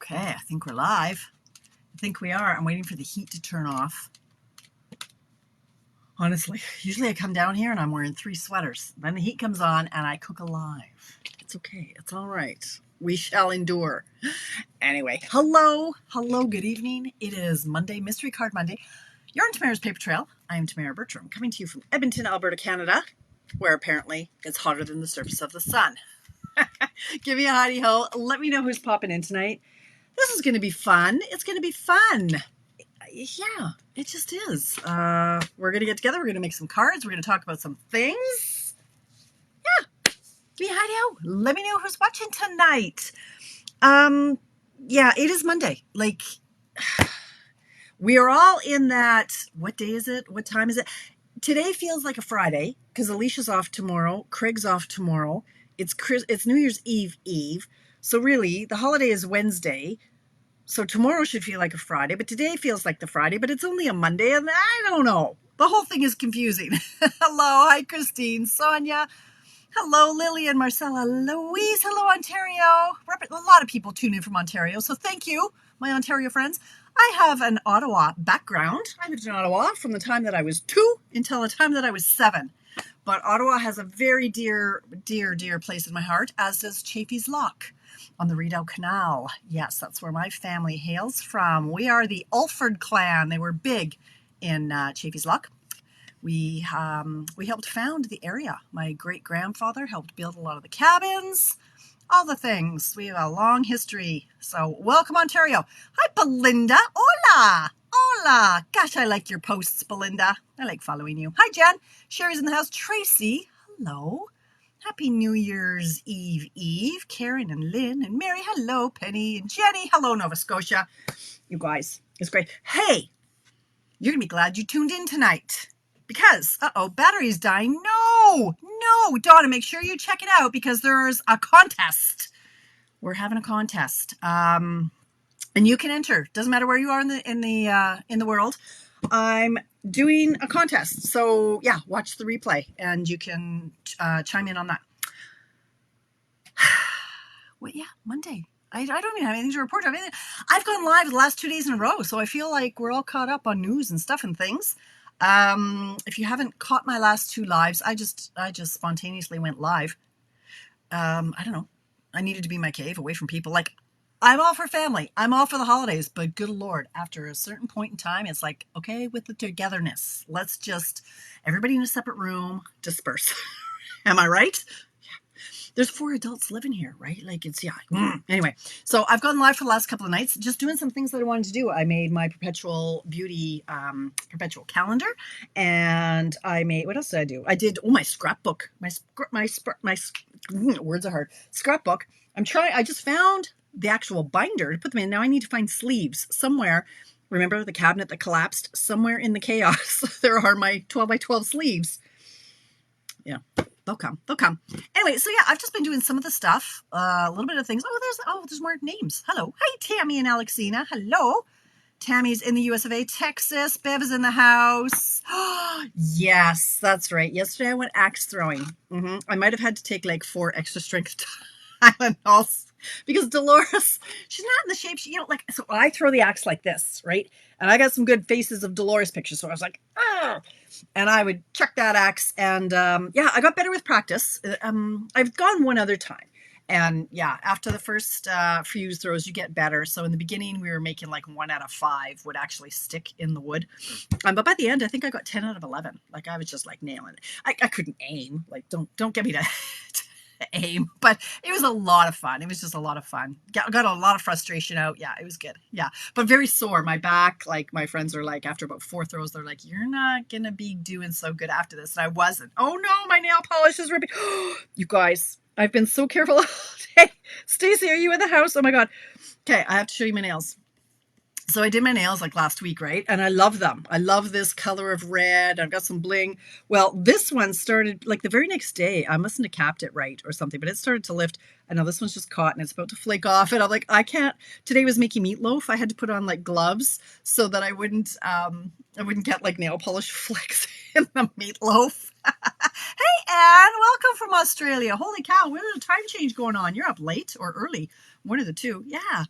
Okay, I think we're live. I think we are. I'm waiting for the heat to turn off. Honestly, usually I come down here and I'm wearing 3 sweaters. Then the heat comes on and I cook alive. It's okay. It's all right. We shall endure. Anyway, hello, good evening. It is Monday, Mystery Card Monday. You're on Tamara's Paper Trail. I am Tamara Bertram, coming to you from Edmonton, Alberta, Canada, where apparently it's hotter than the surface of the sun. Give me a howdy ho. Let me know who's popping in tonight. This is going to be fun. It's going to be fun. Yeah, it just is. We're going to get together. We're going to make some cards. We're going to talk about some things. Yeah, give me a howdy ho. Let me know who's watching tonight. Yeah, it is Monday. Like, we are all in that, what day is it? What time is it? Today feels like a Friday because Alicia's off tomorrow. Craig's off tomorrow. It's New Year's Eve. So really, the holiday is Wednesday. So tomorrow should feel like a Friday, but today feels like the Friday, but it's only a Monday, and I don't know. The whole thing is confusing. Hello. Hi, Christine. Sonia. Hello, Lillian, Marcella, Louise. Hello, Ontario. A lot of people tune in from Ontario, so thank you, my Ontario friends. I have an Ottawa background. I lived in Ottawa from the time that I was 2 until the time that I was 7. But Ottawa has a very dear place in my heart, as does Chaffee's Lock on the Rideau Canal. Yes, that's where my family hails from. We are the Alford clan. They were big in Chaffee's Lock. We helped found the area. My great-grandfather helped build a lot of the cabins, all the things. We have a long history. So welcome, Ontario. Hi, Belinda. Hola. Hola. Gosh, I like your posts, Belinda. I like following you. Hi, Jen. Sherry's in the house. Tracy. Hello. Happy New Year's Eve. Karen and Lynn and Mary. Hello, Penny and Jenny. Hello, Nova Scotia. You guys, it's great. Hey, you're going to be glad you tuned in tonight because, battery's dying. No, Donna, make sure you check it out because there's a contest. We're having a contest. And you can enter. Doesn't matter where you are in the world. I'm doing a contest. So yeah, watch the replay and you can chime in on that. Well, yeah, Monday. I don't even have anything to report. I've gone live the last 2 days in a row, so I feel like we're all caught up on news and stuff and things. If you haven't caught my last 2 lives, I just spontaneously went live. I don't know. I needed to be in my cave away from people. Like, I'm all for family. I'm all for the holidays. But good Lord, after a certain point in time, it's like, okay, with the togetherness, let's just, everybody in a separate room, disperse. Am I right? Yeah. There's 4 adults living here, right? Like it's, yeah. Anyway, so I've gone live for the last couple of nights, just doing some things that I wanted to do. I made my perpetual beauty, perpetual calendar. And I made, what else did I do? I did, my scrapbook, words are hard. Scrapbook. I just found the actual binder to put them in. Now I need to find sleeves somewhere. Remember the cabinet that collapsed? Somewhere in the chaos, there are my 12 by 12 sleeves. Yeah, they'll come. Anyway, so yeah, I've just been doing some of the stuff, a little bit of things. There's more names. Hello. Hi, Tammy and Alexina. Hello. Tammy's in the US of A, Texas. Bev is in the house. Yes, that's right. Yesterday I went axe throwing. I might have had to take like 4 extra strength Tylenols because Dolores, she's not in the shape she, so I throw the axe like this, right? And I got some good faces of Dolores pictures. So I was like, and I would chuck that axe. And yeah, I got better with practice. I've gone one other time. And yeah, after the first few throws, you get better. So in the beginning, we were making like 1 out of 5 would actually stick in the wood. But by the end, I think I got 10 out of 11. Like I was just like nailing it. I couldn't aim. Like don't get me to aim, but it was a lot of fun. It was just a lot of fun. Got a lot of frustration out. Yeah, it was good. Yeah, but very sore. My back, like my friends are like, after about 4 throws, they're like, you're not going to be doing so good after this. And I wasn't. Oh no, my nail polish is ripping. You guys, I've been so careful all day. Stacey, are you in the house? Oh my God. Okay, I have to show you my nails. So I did my nails like last week, right? And I love them. I love this color of red. I've got some bling. Well, this one started like the very next day. I mustn't have capped it right or something, but it started to lift I know this one's just caught and it's about to flake off. And I'm like, I can't. Today was making meatloaf. I had to put on like gloves so that I wouldn't get like nail polish flecks in the meatloaf. Hey, Anne, welcome from Australia. Holy cow, where's the time change going on? You're up late or early. One of the two. Yeah.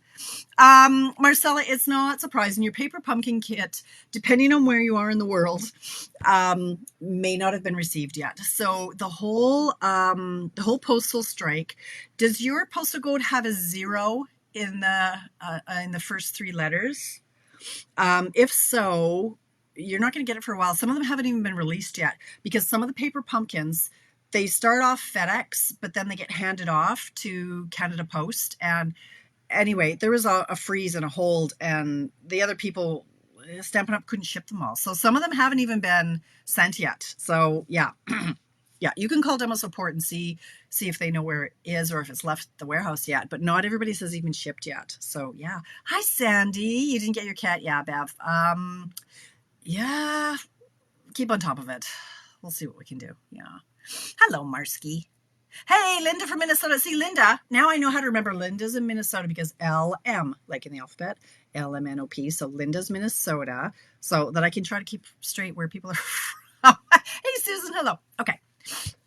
Marcella, it's not surprising. Your paper pumpkin kit, depending on where you are in the world, may not have been received yet. So the whole postal strike, does your postal code have a 0 in the first 3 letters? If so, you're not going to get it for a while. Some of them haven't even been released yet because some of the paper pumpkins, they start off FedEx, but then they get handed off to Canada Post. And anyway, there was a freeze and a hold, and the other people, Stampin' Up, couldn't ship them all. So some of them haven't even been sent yet. So yeah. Yeah, you can call demo support and see if they know where it is or if it's left the warehouse yet. But not everybody says even shipped yet. So yeah. Hi, Sandy. You didn't get your cat? Yeah, Bev. Yeah, keep on top of it. We'll see what we can do. Yeah. Hello, Marsky. Hey, Linda from Minnesota. See, Linda, now I know how to remember Linda's in Minnesota because LM, like in the alphabet, LMNOP. So Linda's Minnesota, so that I can try to keep straight where people are from. Hey, Susan, hello. Okay.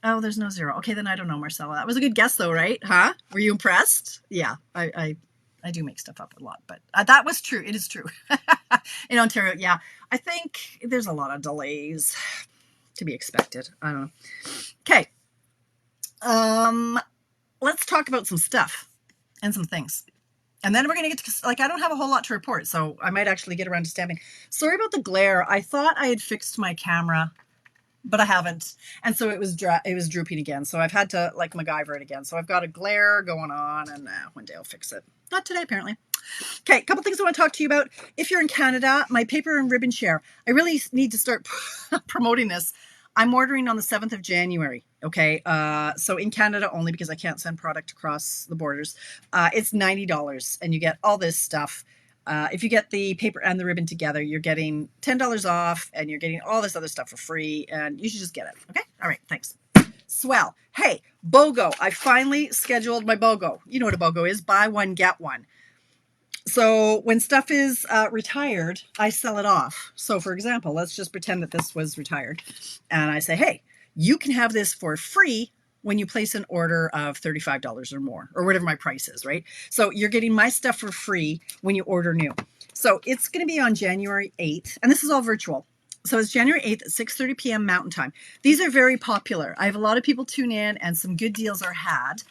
Oh, there's no 0. Okay, then I don't know, Marcella. That was a good guess, though, right? Huh? Were you impressed? Yeah, I do make stuff up a lot, but that was true. It is true. In Ontario, yeah. I think there's a lot of delays to be expected. I don't know. Okay. Let's talk about some stuff and some things. And then we're going to get to, like, I don't have a whole lot to report, so I might actually get around to stamping. Sorry about the glare. I thought I had fixed my camera, but I haven't. And so it was drooping again. So I've had to like MacGyver it again. So I've got a glare going on, and one day I'll fix it. Not today, apparently. Okay, a couple things I want to talk to you about. If you're in Canada, my paper and ribbon share. I really need to start promoting this. I'm ordering on the 7th of January. Okay, so in Canada only because I can't send product across the borders. It's $90 and you get all this stuff. If you get the paper and the ribbon together, you're getting $10 off and you're getting all this other stuff for free, and you should just get it. Okay, all right, thanks. Swell. Hey, BOGO. I finally scheduled my BOGO. You know what a BOGO is, buy one, get one. So when stuff is retired, I sell it off. So for example, let's just pretend that this was retired. And I say, hey, you can have this for free when you place an order of $35 or more, or whatever my price is, right? So you're getting my stuff for free when you order new. So it's going to be on January 8th, and this is all virtual. So it's January 8th at 6:30 p.m. Mountain Time. These are very popular. I have a lot of people tune in, and some good deals are had,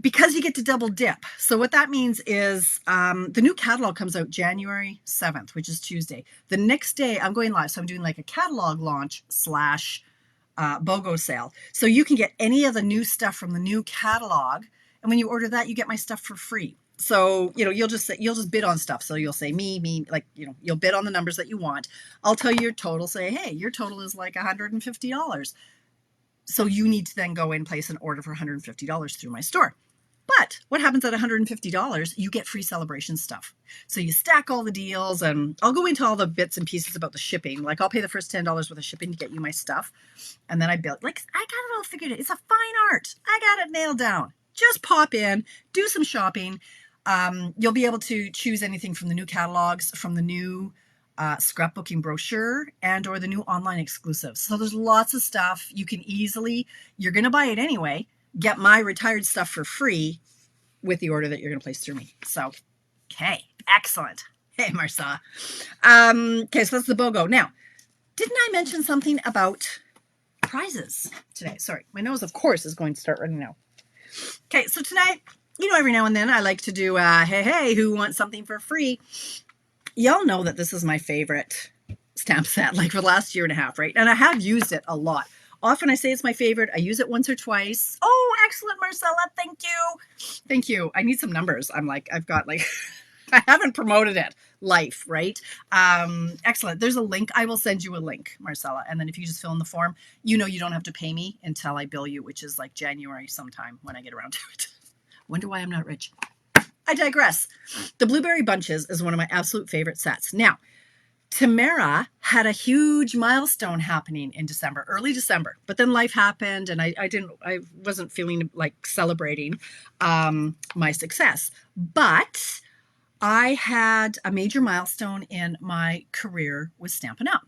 because you get to double dip. So what that means is the new catalog comes out January 7th, which is Tuesday. The next day I'm going live. So I'm doing like a catalog launch / BOGO sale. So you can get any of the new stuff from the new catalog. And when you order that, you get my stuff for free. So, you know, you'll just bid on stuff. So you'll say me, like, you know, you'll bid on the numbers that you want. I'll tell you your total, say, hey, your total is like $150. So you need to then go and place an order for $150 through my store. But what happens at $150? You get free celebration stuff. So you stack all the deals, and I'll go into all the bits and pieces about the shipping. Like I'll pay the first $10 worth of shipping to get you my stuff. And then I build, like, I got it all figured out. It's a fine art. I got it nailed down. Just pop in, do some shopping. You'll be able to choose anything from the new catalogs, from the new scrapbooking brochure, and or the new online exclusives. So there's lots of stuff. You can easily, you're going to buy it anyway, get my retired stuff for free with the order that you're going to place through me. So, okay, excellent. Hey, Marsa. Okay, so that's the BOGO. Now, didn't I mention something about prizes today? Sorry, my nose, of course, is going to start running now. Okay, so tonight, you know, every now and then I like to do, hey, who wants something for free? Y'all know that this is my favorite stamp set, like for the last year and a half, right? And I have used it a lot. Often I say it's my favorite. I use it once or twice. Oh, excellent, Marcella. Thank you. Thank you. I need some numbers. I'm like, I've got like, I haven't promoted it. Life, right? Excellent. There's a link. I will send you a link, Marcella. And then if you just fill in the form, you know, you don't have to pay me until I bill you, which is like January sometime when I get around to it. Wonder why I'm not rich. I digress. The Blueberry Bunches is one of my absolute favorite sets. Now, Tamara had a huge milestone happening in December, early December, but then life happened and I wasn't feeling like celebrating my success. But I had a major milestone in my career with Stampin' Up.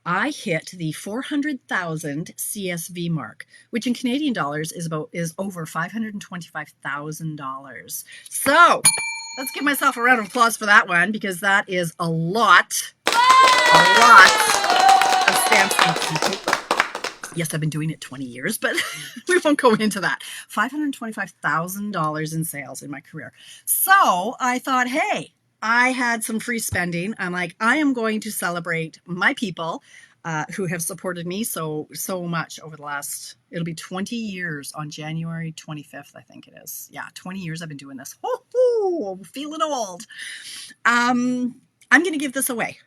I hit the 400,000 CSV mark, which in Canadian dollars is over $525,000. So let's give myself a round of applause for that one, because that is a lot of stamps and paper. Yes, I've been doing it 20 years, but we won't go into that. $525,000 in sales in my career. So I thought, hey, I had some free spending. I'm like, I am going to celebrate my people who have supported me so much over the last, it'll be 20 years on January 25th, I think it is. Yeah, 20 years I've been doing this. Ho-hoo, feeling old. I'm going to give this away.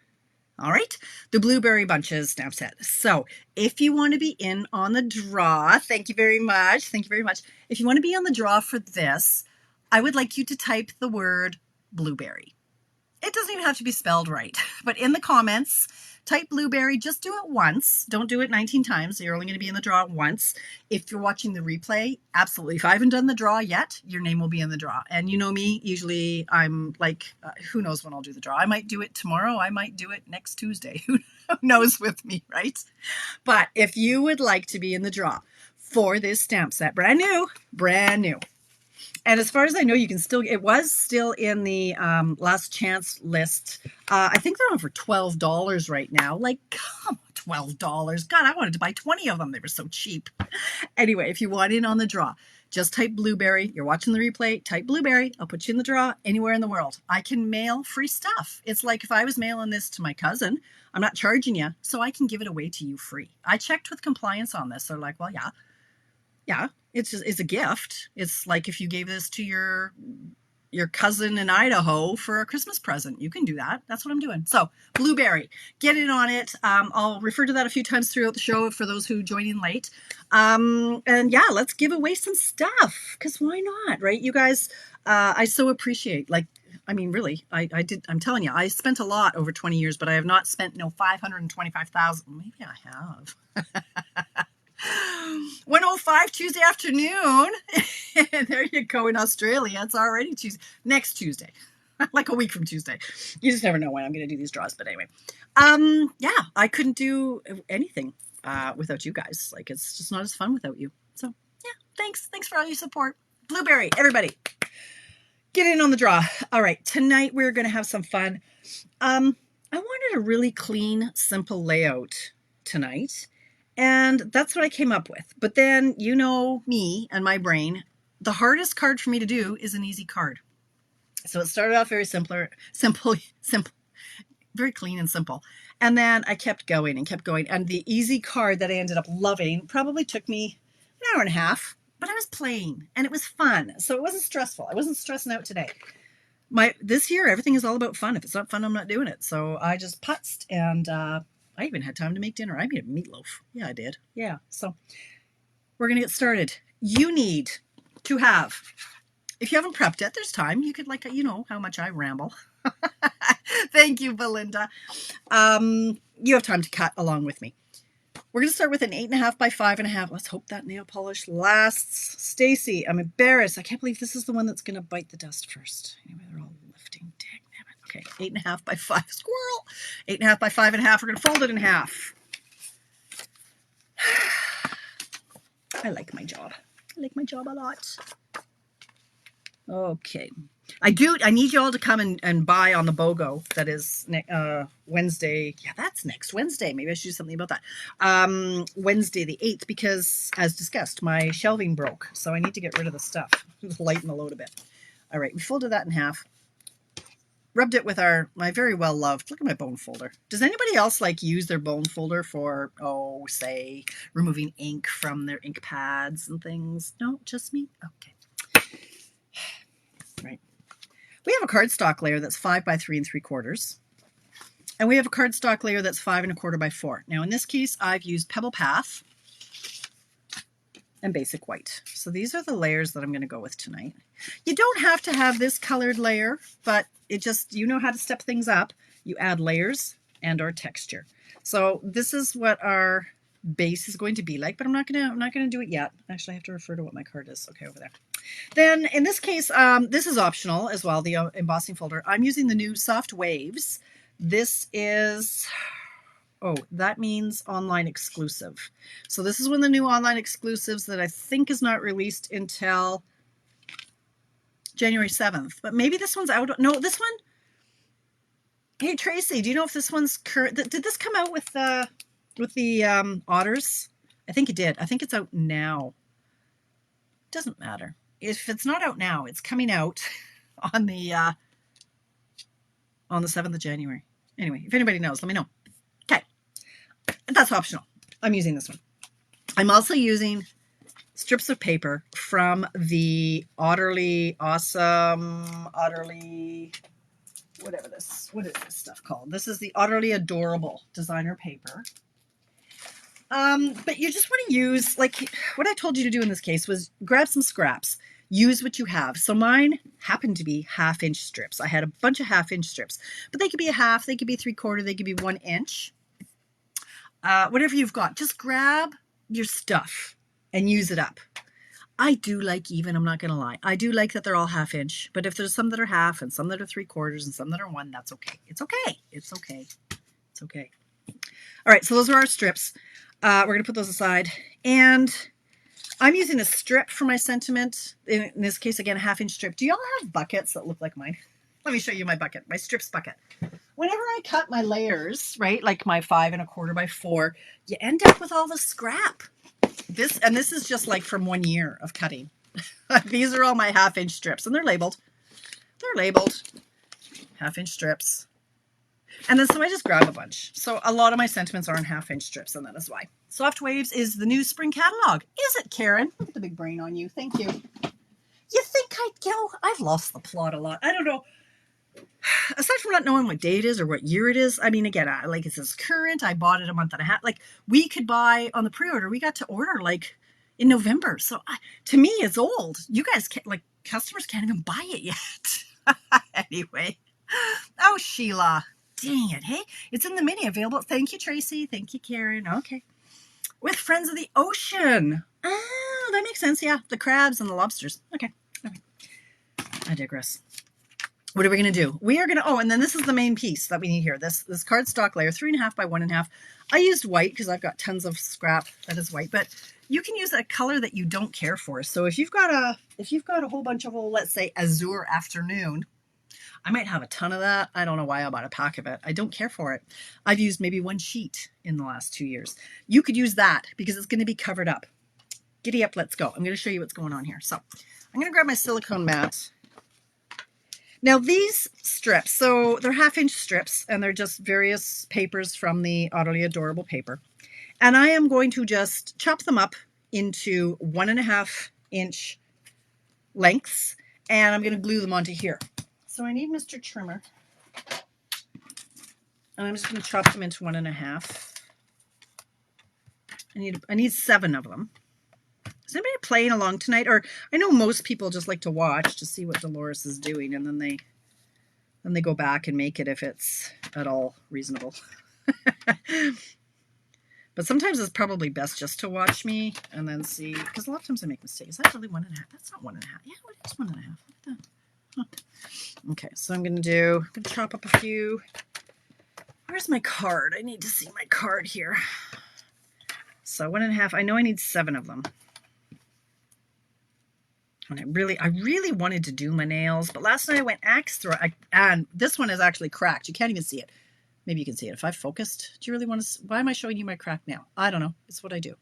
All right, the Blueberry Bunches stamp set. So if you want to be in on the draw, thank you very much. Thank you very much. If you want to be on the draw for this, I would like you to type the word blueberry. It doesn't even have to be spelled right, but in the comments, type blueberry. Just do it once. Don't do it 19 times. You're only going to be in the draw once. If you're watching the replay, absolutely. If I haven't done the draw yet, your name will be in the draw. And you know me, usually I'm like, who knows when I'll do the draw. I might do it tomorrow. I might do it next Tuesday. Who knows with me, right? But if you would like to be in the draw for this stamp set, brand new. And as far as I know, you can still, it was still in the last chance list. I think they're on for $12 right now. Like, come on, $12. God, I wanted to buy 20 of them. They were so cheap. Anyway, if you want in on the draw, just type blueberry. You're watching the replay, type blueberry. I'll put you in the draw anywhere in the world. I can mail free stuff. It's like if I was mailing this to my cousin, I'm not charging you, so I can give it away to you free. I checked with compliance on this. They're like, well, yeah, it's a gift. It's like if you gave this to your cousin in Idaho for a Christmas present. You can do that. That's what I'm doing. So blueberry, get in on it. I'll refer to that a few times throughout the show for those who join in late. And yeah, let's give away some stuff, because why not, right? You guys, I so appreciate, like, I mean, really, I did. I'm telling you, I spent a lot over 20 years, but I have not spent 525,000. Maybe I have. 1:05 Tuesday afternoon. There you go. In Australia, it's already next Tuesday, like a week from Tuesday. You just never know when I'm going to do these draws. But anyway, yeah, I couldn't do anything without you guys. Like, it's just not as fun without you. So yeah, thanks for all your support. Blueberry, everybody, get in on the draw. All right, tonight we're going to have some fun. I wanted a really clean, simple layout tonight. And that's what I came up with. But then, you know me and my brain, the hardest card for me to do is an easy card. So it started off very simple, very clean and simple. And then I kept going. And the easy card that I ended up loving probably took me an hour and a half, but I was playing and it was fun. So it wasn't stressful. I wasn't stressing out today. This year, everything is all about fun. If it's not fun, I'm not doing it. So I just putzed, and I even had time to make dinner. I made a meatloaf. Yeah, I did. Yeah. So we're going to get started. You need to have, if you haven't prepped it, there's time. You could, like, you know how much I ramble. Thank you, Belinda. You have time to cut along with me. We're going to start with an 8.5 by 5.5. Let's hope that nail polish lasts. Stacy, I'm embarrassed. I can't believe this is the one that's going to bite the dust first. Anyway, they're all lifting. Dang it. Okay, 8.5 by 5. Squirrel. 8.5 by 5.5. We're going to fold it in half. I like my job. I like my job a lot. Okay. I need you all to come and buy on the BOGO. That is Wednesday. Yeah, that's next Wednesday. Maybe I should do something about that. Wednesday the 8th, because as discussed, my shelving broke. So I need to get rid of the stuff. Lighten the load a bit. All right, we folded that in half. Rubbed it with my very well loved, look at my bone folder. Does anybody else like use their bone folder for, say, removing ink from their ink pads and things? No, just me? Okay. Right. We have a cardstock layer that's 5 by 3 3/4. And we have a cardstock layer that's 5 1/4 by 4. Now in this case, I've used Pebble Path and Basic White. So these are the layers that I'm going to go with tonight. You don't have to have this colored layer, but it just, you know how to step things up. You add layers and or texture. So this is what our base is going to be like, but I'm not gonna do it yet. Actually, I have to refer to what my card is. Okay, over there. Then in this case, this is optional as well, the embossing folder. I'm using the new Soft Waves. This is, oh, that means online exclusive. So this is one of the new online exclusives that I think is not released until January 7th. But maybe this one's out. No, this one. Hey Tracy, do you know if this one's current? Did this come out with the otters? I think it did. I think it's out now. Doesn't matter. If it's not out now, it's coming out on the 7th of January. Anyway, if anybody knows, let me know. Okay, that's optional. I'm using this one. I'm also using strips of paper from the Utterly Awesome, what is this stuff called? This is the Utterly Adorable designer paper. But you just want to use, like what I told you to do in this case was grab some scraps, use what you have. So mine happened to be 1/2 inch strips. I had a bunch of 1/2 inch strips, but they could be a half, they could be 3/4, they could be 1 inch. Whatever you've got, just grab your stuff and use it up. I do like even, I'm not going to lie. I do like that they're all 1/2 inch, but if there's some that are half and some that are 3/4 and some that are 1, that's okay. It's okay. It's okay. It's okay. All right. So those are our strips. We're going to put those aside, and I'm using a strip for my sentiment. In this case, again, a 1/2 inch strip. Do y'all have buckets that look like mine? Let me show you my bucket, my strips bucket. Whenever I cut my layers, right, like my 5 1/4 by 4, you end up with all the scrap. This is just like from 1 year of cutting. These are all my 1/2 inch strips, and they're labeled. They're labeled 1/2 inch strips. And then so I just grab a bunch. So a lot of my sentiments are in 1/2 inch strips, and that is why. Soft Waves is the new spring catalog. Is it, Karen? Look at the big brain on you. Thank you. You think I'd go? I've lost the plot a lot. I don't know. Aside from not knowing what day it is or what year it is, I mean, again, like it says current. I bought it a month and a half. Like we could buy on the pre-order. We got to order like in November. So to me, it's old. You guys can't, like customers can't even buy it yet. Anyway. Oh, Sheila. Dang it. Hey, it's in the mini available. Thank you, Tracy. Thank you, Karen. Okay. With Friends of the Ocean. Oh, that makes sense. Yeah. The crabs and the lobsters. Okay. I digress. What are we going to do? We are going to, oh, and then this is the main piece that we need here. This cardstock layer, 3.5 by 1.5. I used white because I've got tons of scrap that is white, but you can use a color that you don't care for. So if you've got a whole bunch of, let's say, azure afternoon, I might have a ton of that. I don't know why I bought a pack of it. I don't care for it. I've used maybe 1 sheet in the last 2 years. You could use that because it's going to be covered up. Giddy up, let's go. I'm going to show you what's going on here. So I'm going to grab my silicone mat. Now these strips, so they're 1/2 inch strips, and they're just various papers from the Utterly Adorable paper. And I am going to just chop them up into 1.5 inch lengths, and I'm going to glue them onto here. So I need Mr. Trimmer, and I'm just going to chop them into 1.5. I need 7 of them. Is anybody playing along tonight? Or I know most people just like to watch to see what Dolores is doing, and then they go back and make it if it's at all reasonable. But sometimes it's probably best just to watch me and then see, because a lot of times I make mistakes. Is that really 1.5? That's not 1.5. Yeah, it is 1.5. Look at that. Huh. Okay, so I'm going to chop up a few. Where's my card? I need to see my card here. So 1.5. I know I need 7 of them. And I really wanted to do my nails, but last night I went axe throw, and this one is actually cracked. You can't even see it. Maybe you can see it if I focused. Do you really want to? Why am I showing you my crack nail? I don't know. It's what I do.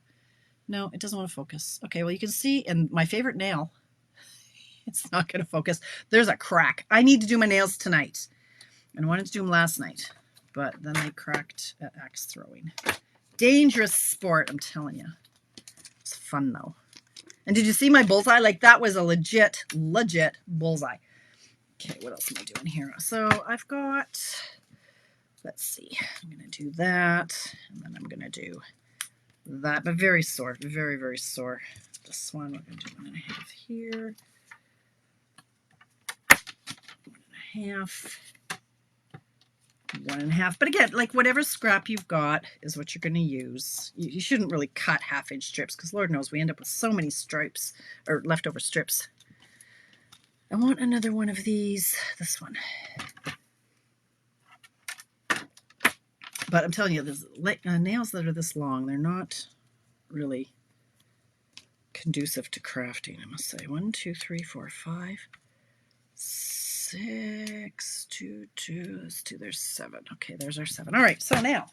No, it doesn't want to focus. Okay, well you can see in my favorite nail, it's not going to focus. There's a crack. I need to do my nails tonight, and I wanted to do them last night, but then they cracked at axe throwing. Dangerous sport, I'm telling you. It's fun though. And did you see my bullseye? Like that was a legit bullseye. Okay, what else am I doing here? So I've got, let's see, I'm going to do that. And then I'm going to do that, but very sore, very, very sore. This one, we're going to do 1.5 here. 1.5 1.5. But again, like whatever scrap you've got is what you're going to use. You shouldn't really cut 1/2-inch strips because Lord knows we end up with so many stripes or leftover strips. I want another one of these, this one. But I'm telling you, this nails that are this long, they're not really conducive to crafting, I must say. 1, 2, 3, 4, 5, 6, 2, 2, let's do, there's 7. Okay, there's our 7. All right, so now,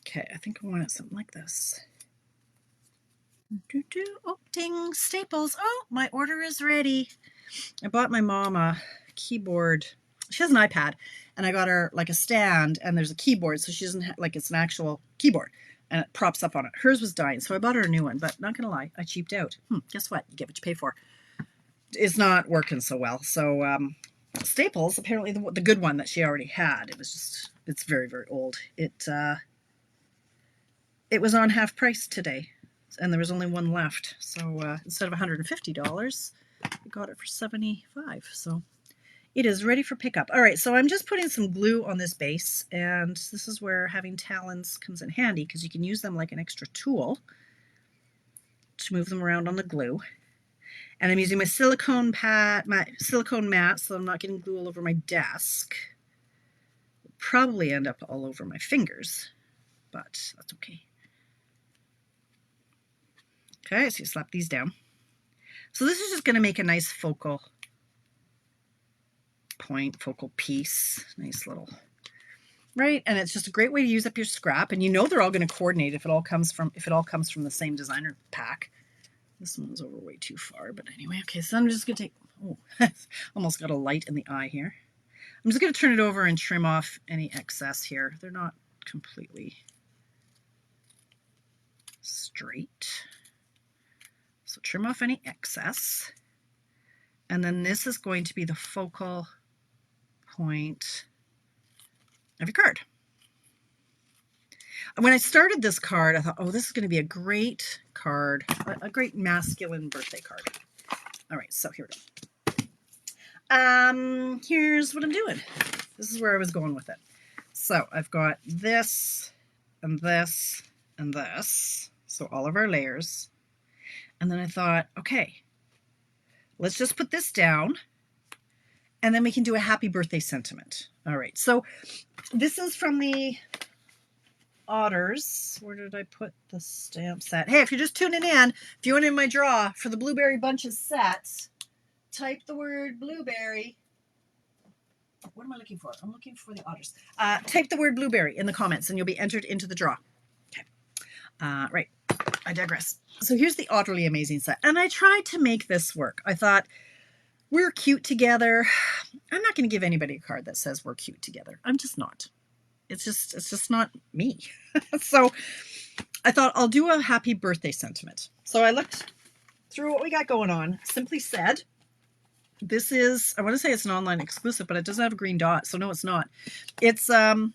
okay, I think I want it something like this. Oh, ding, Staples. Oh, my order is ready. I bought my mom a keyboard. She has an iPad, and I got her like a stand, and there's a keyboard, so she doesn't have, like, it's an actual keyboard, and it props up on it. Hers was dying, so I bought her a new one, but not gonna lie, I cheaped out. Guess what? You get what you pay for. It's not working so well. So Staples, apparently the good one that she already had, it's very, very old. It was on half price today, and there was only one left. So instead of $150, I got it for $75. So it is ready for pickup. All right, so I'm just putting some glue on this base, and this is where having talons comes in handy because you can use them like an extra tool to move them around on the glue. And I'm using my silicone mat, so I'm not getting glue all over my desk. It'll probably end up all over my fingers, but that's okay. Okay, so you slap these down. So this is just going to make a nice focal point, focal piece, nice little, right? And it's just a great way to use up your scrap, and you know they're all going to coordinate if it all comes from the same designer pack. This one's over way too far, but anyway, okay, so I'm just going to take, almost got a light in the eye here. I'm just going to turn it over and trim off any excess here. They're not completely straight. So trim off any excess. And then this is going to be the focal point of your card. When I started this card, I thought, oh, this is going to be a great card, a great masculine birthday card. All right, so here we go. Here's what I'm doing. This is where I was going with it. So I've got this and this and this. So all of our layers. And then I thought, okay, let's just put this down and then we can do a happy birthday sentiment. All right, so this is from the Otters. Where did I put the stamp set? Hey, if you're just tuning in, if you went in my draw for the Blueberry Bunches set, type the word blueberry. What am I looking for? I'm looking for the Otters. Type the word blueberry in the comments and you'll be entered into the draw. Okay. Right. I digress. So here's the Otterly Amazing set. And I tried to make this work. I thought, we're cute together. I'm not going to give anybody a card that says we're cute together. I'm just not. It's just not me. So I thought I'll do a happy birthday sentiment. So I looked through what we got going on. Simply Said. This is, I want to say it's an online exclusive, but it doesn't have a green dot. So no, it's not. It's, oh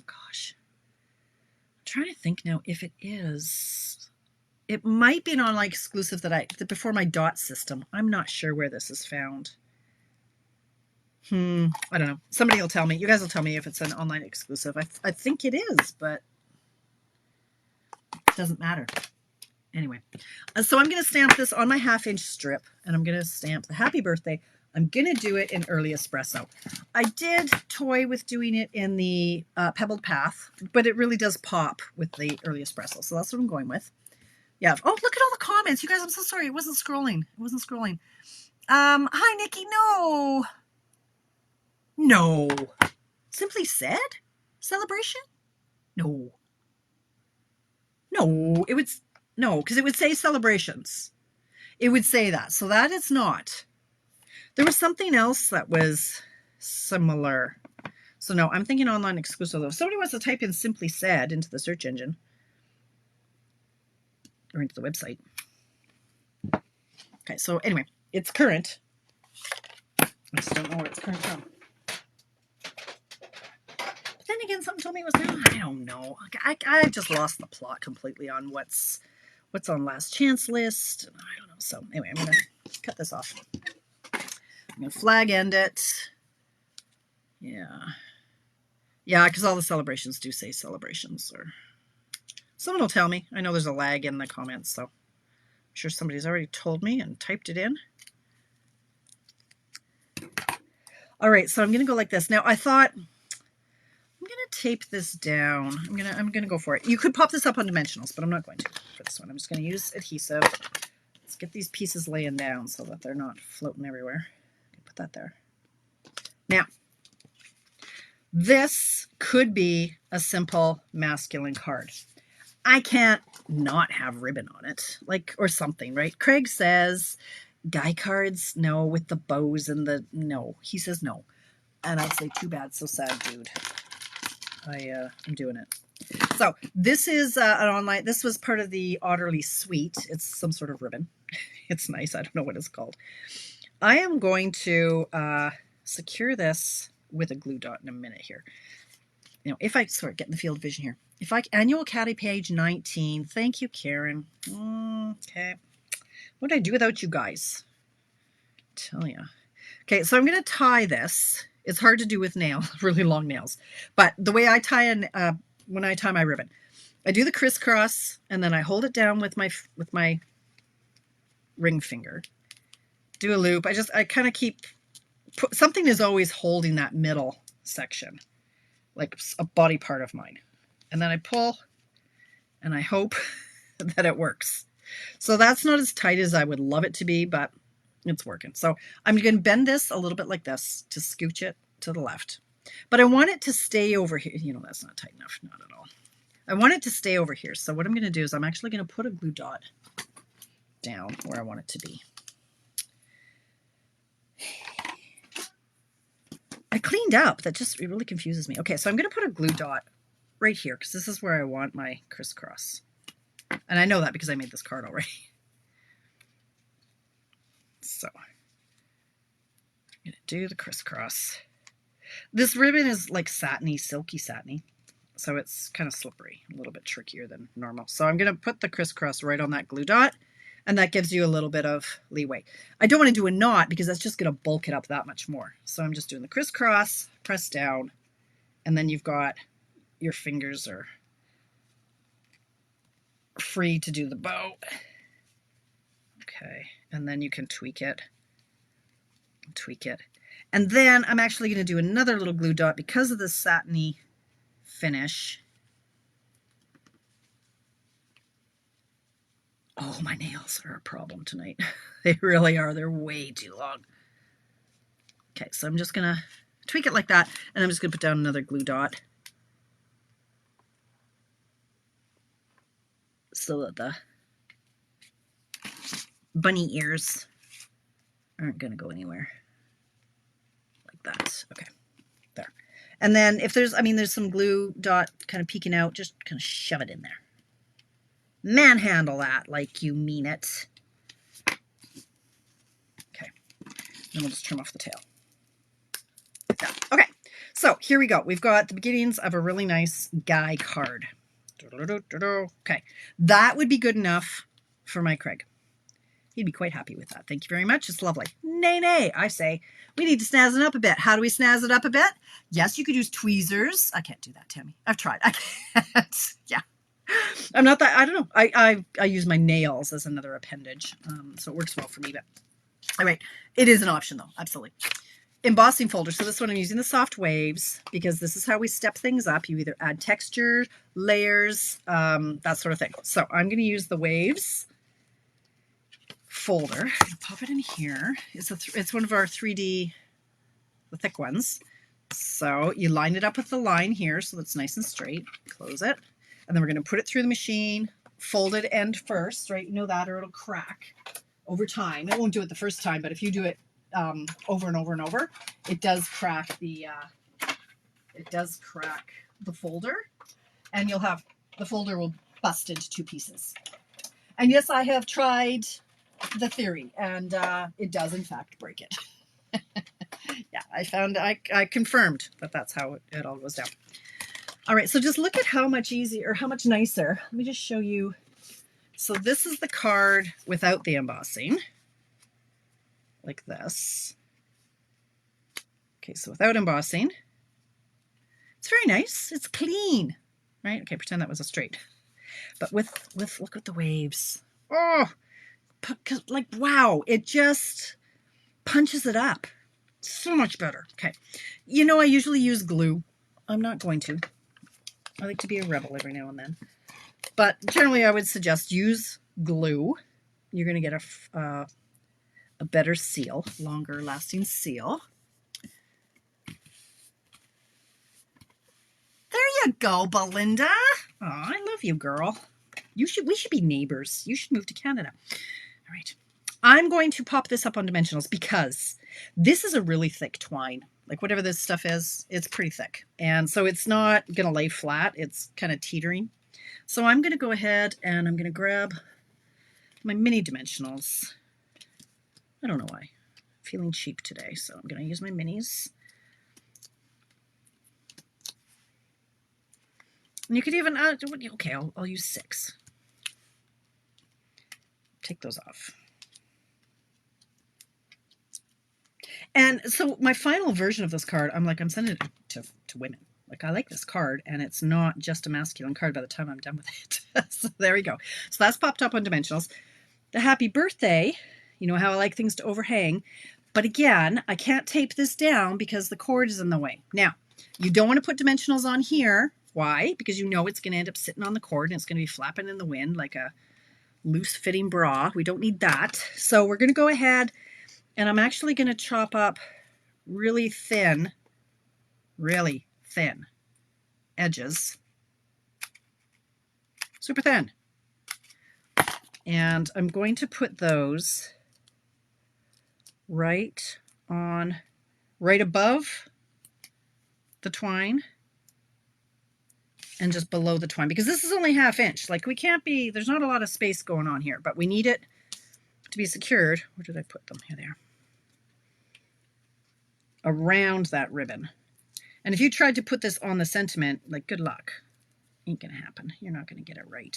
gosh. I'm trying to think now if it is. It might be an online exclusive that before my dot system. I'm not sure where this is found. I don't know. Somebody will tell me. You guys will tell me if it's an online exclusive. I think it is, but it doesn't matter. Anyway, so I'm going to stamp this on my 1/2-inch strip, and I'm going to stamp the happy birthday. I'm going to do it in early espresso. I did toy with doing it in the pebbled path, but it really does pop with the early espresso. So that's what I'm going with. Yeah. Oh, look at all the comments. You guys, I'm so sorry. It wasn't scrolling. Hi, Nikki. No. Simply Said? Celebration? No. It would, no, because it would say celebrations. It would say that. So that is not. There was something else that was similar. So no, I'm thinking online exclusive. If somebody wants to type in Simply Said into the search engine or into the website. Okay, so anyway, it's current. I just don't know where it's current from. But then again, something told me it was now. I don't know. I just lost the plot completely on what's on last chance list. I don't know. So anyway, I'm going to cut this off. I'm going to flag end it. Yeah. Yeah, because all the celebrations do say celebrations. Or someone will tell me. I know there's a lag in the comments, so I'm sure somebody's already told me and typed it in. All right, so I'm going to go like this. Now, I thought I'm going to tape this down. I'm going to go for it. You could pop this up on dimensionals, but I'm not going to for this one. I'm just going to use adhesive. Let's get these pieces laying down so that they're not floating everywhere. Put that there. Now, this could be a simple masculine card. I can't not have ribbon on it, like, or something, right? Craig says guy cards, no, with the bows and the, no. He says no. And I'd say, too bad, so sad, dude. I'm doing it. So this is an online, this was part of the Otterly Suite. It's some sort of ribbon. It's nice. I don't know what it's called. I am going to secure this with a glue dot in a minute here. You know, if I sort of get in the field of vision here. If I, annual caddy page 19. Thank you, Karen. Okay. What would I do without you guys? Tell ya. Okay, so I'm going to tie this. It's hard to do with nails, really long nails. But the way I tie when I tie my ribbon, I do the crisscross and then I hold it down with my ring finger. Do a loop. I kind of keep, something is always holding that middle section, like a body part of mine. And then I pull and I hope that it works. So that's not as tight as I would love it to be, but it's working. So I'm going to bend this a little bit like this to scooch it to the left. But I want it to stay over here. You know, that's not tight enough. Not at all. I want it to stay over here. So what I'm going to do is I'm actually going to put a glue dot down where I want it to be. I cleaned up. That just, it really confuses me. Okay, so I'm going to put a glue dot right here because this is where I want my crisscross. And I know that because I made this card already. So I'm going to do the crisscross. This ribbon is like satiny, silky satiny. So it's kind of slippery, a little bit trickier than normal. So I'm going to put the crisscross right on that glue dot. And that gives you a little bit of leeway. I don't want to do a knot because that's just going to bulk it up that much more. So I'm just doing the crisscross, press down, and then you've got your fingers are free to do the bow. Okay, and then you can tweak it. And then I'm actually going to do another little glue dot because of the satiny finish. Oh, my nails are a problem tonight. They really are. They're way too long. Okay, so I'm just going to tweak it like that, and I'm just going to put down another glue dot so that the bunny ears aren't going to go anywhere. Like that. Okay, there. And then if there's, there's some glue dot kind of peeking out, just kind of shove it in there. Manhandle that like you mean it. Okay, then we'll just trim off the tail. There. Okay, so here we go. We've got the beginnings of a really nice guy card. Okay, that would be good enough for my Craig. He'd be quite happy with that. Thank you very much. It's lovely. Nay, nay, I say. We need to snazz it up a bit. How do we snazz it up a bit? Yes, you could use tweezers. I can't do that, Tammy. I've tried. I can't. Yeah. I'm not that, I don't know. I use my nails as another appendage. So it works well for me. But all right. It is an option though. Absolutely. Embossing folder. So this one I'm using the soft waves because this is how we step things up. You either add texture, layers, that sort of thing. So I'm going to use the waves folder. I'm going to pop it in here. It's one of our 3D, the thick ones. So you line it up with the line here so that's nice and straight. Close it. And then we're going to put it through the machine, folded end first, right? You know that, or it'll crack over time. It won't do it the first time, but if you do it over and over and over, it does crack the folder, and you'll have the folder will bust into two pieces. And yes, I have tried the theory, and it does in fact break it. Yeah, I confirmed that that's how it all goes down. All right, so just look at how much easier, or how much nicer. Let me just show you. So this is the card without the embossing, like this. Okay, so without embossing, It's very nice. It's clean, right? Okay, pretend that was a straight. But with look at the waves. Oh, like, wow, it just punches it up. So much better. Okay. You know, I usually use glue. I'm not going to. I like to be a rebel every now and then. But generally, I would suggest use glue. You're going to get a better seal, longer lasting seal. There you go, Belinda. Oh, I love you, girl. We should be neighbors. You should move to Canada. All right. I'm going to pop this up on dimensionals because this is a really thick twine. Like whatever this stuff is, it's pretty thick. And so it's not going to lay flat. It's kind of teetering. So I'm going to go ahead and I'm going to grab my mini dimensionals. I don't know why. I'm feeling cheap today, so I'm going to use my minis. And you could even, okay, I'll use 6. Take those off. And so my final version of this card, I'm sending it to women. Like, I like this card, and it's not just a masculine card by the time I'm done with it. So there we go. So that's popped up on dimensionals. The happy birthday, you know how I like things to overhang. But again, I can't tape this down because the cord is in the way. Now, you don't want to put dimensionals on here. Why? Because you know it's going to end up sitting on the cord and it's going to be flapping in the wind like a loose fitting bra. We don't need that. So we're going to go ahead and I'm actually going to chop up really thin edges. Super thin. And I'm going to put those right above the twine and just below the twine, because this is only 1/2 inch. Like, we can't be, there's not a lot of space going on here, but we need it to be secured. Where did I put them? Here they are. Around that ribbon. And if you tried to put this on the sentiment, like, good luck. Ain't gonna happen. You're not gonna get it right.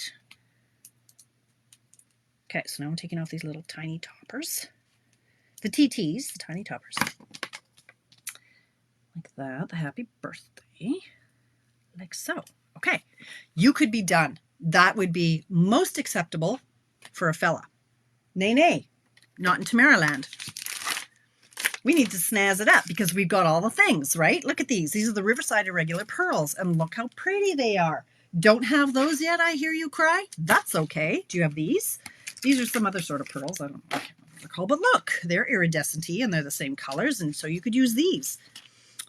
Okay, so now I'm taking off these little tiny toppers. The TTs, the tiny toppers. Like that, the happy birthday. Like so. Okay, you could be done. That would be most acceptable for a fella. Nay, nay, not in Tamara land. We need to snazz it up because we've got all the things, right? Look at these. These are the Riverside Irregular Pearls, and look how pretty they are. Don't have those yet, I hear you cry? That's okay. Do you have these? These are some other sort of pearls. I can't remember what they're called, but look, they're iridescent-y and they're the same colors, and so you could use these.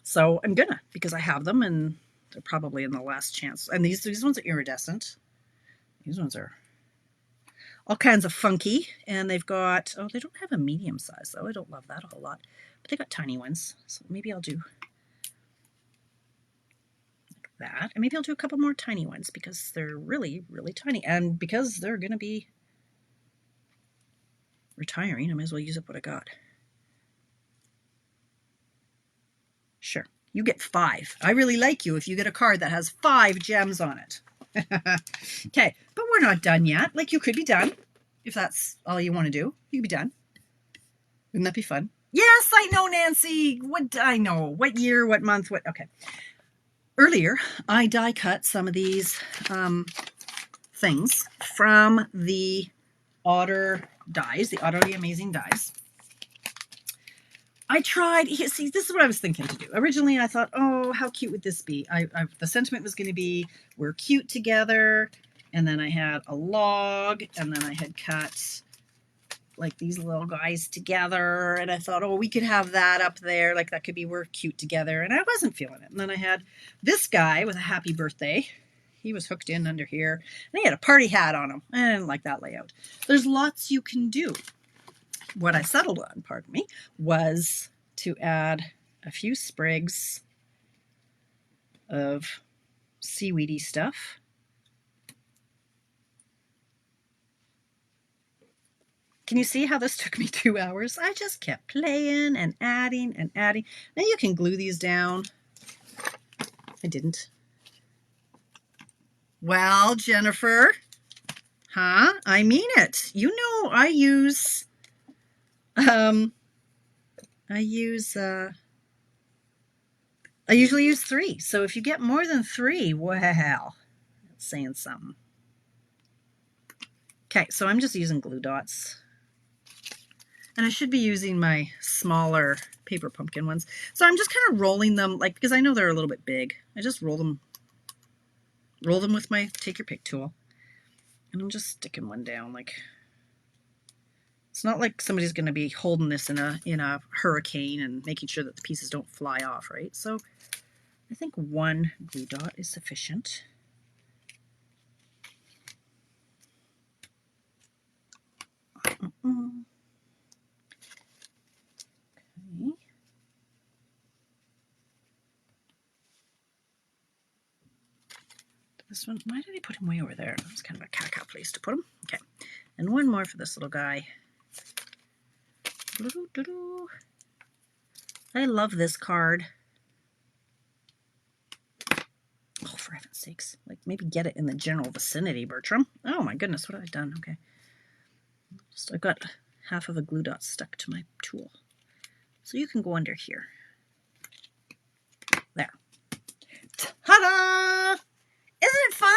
So I'm gonna, because I have them and they're probably in the last chance. And these ones are iridescent. These ones are all kinds of funky, and they've got, oh, they don't have a medium size though. I don't love that a whole lot, but they got tiny ones. So maybe I'll do like that, and maybe I'll do a couple more tiny ones because they're really, really tiny, and because they're gonna be retiring, I might as well use up what I got. Sure, you get 5. I really like you if you get a card that has 5 gems on it. Okay, but we're not done yet. Like, you could be done if that's all you want to do. You could be done. Wouldn't that be fun? Yes, I know, Nancy. I know. What year, what month, what? Okay. Earlier, I die cut some of these things from the Otter dies, the Utterly Amazing dies. I tried, see, this is what I was thinking to do. Originally, I thought, oh, how cute would this be? The sentiment was going to be, we're cute together. And then I had a log, and then I had cut like these little guys together. And I thought, oh, we could have that up there. Like, that could be, we're cute together. And I wasn't feeling it. And then I had this guy with a happy birthday. He was hooked in under here. And he had a party hat on him. I didn't like that layout. There's lots you can do. What I settled on, pardon me, was to add a few sprigs of seaweedy stuff. Can you see how this took me 2 hours? I just kept playing and adding and adding. Now you can glue these down. I didn't. Well, Jennifer, huh? I mean it. You know, I use I usually use 3. So if you get more than 3, well, that's saying something. Okay, so I'm just using glue dots. And I should be using my smaller paper pumpkin ones. So I'm just kind of rolling them, like, because I know they're a little bit big. I just roll them with my take your pick tool. And I'm just sticking one down. Like, it's not like somebody's going to be holding this in a hurricane and making sure that the pieces don't fly off, right? So I think 1 glue dot is sufficient. Okay. This one, why did I put him way over there? That was kind of a caca place to put him. Okay, and 1 more for this little guy. I love this card. Oh, for heaven's sakes. Like, maybe get it in the general vicinity, Bertram. Oh my goodness, what have I done? Okay. I've got half of a glue dot stuck to my tool. So you can go under here. There. Ta-da! Isn't it fun?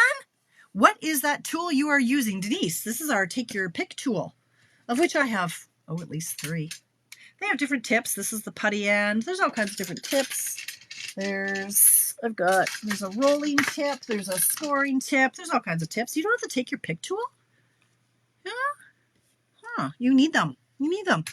What is that tool you are using, Denise? This is our take your pick tool, of which I have, at least 3. They have different tips. This is the putty end. There's all kinds of different tips. There's a rolling tip. There's a scoring tip. There's all kinds of tips. You don't have to take your pick tool? Yeah? Huh. You need them. You need them.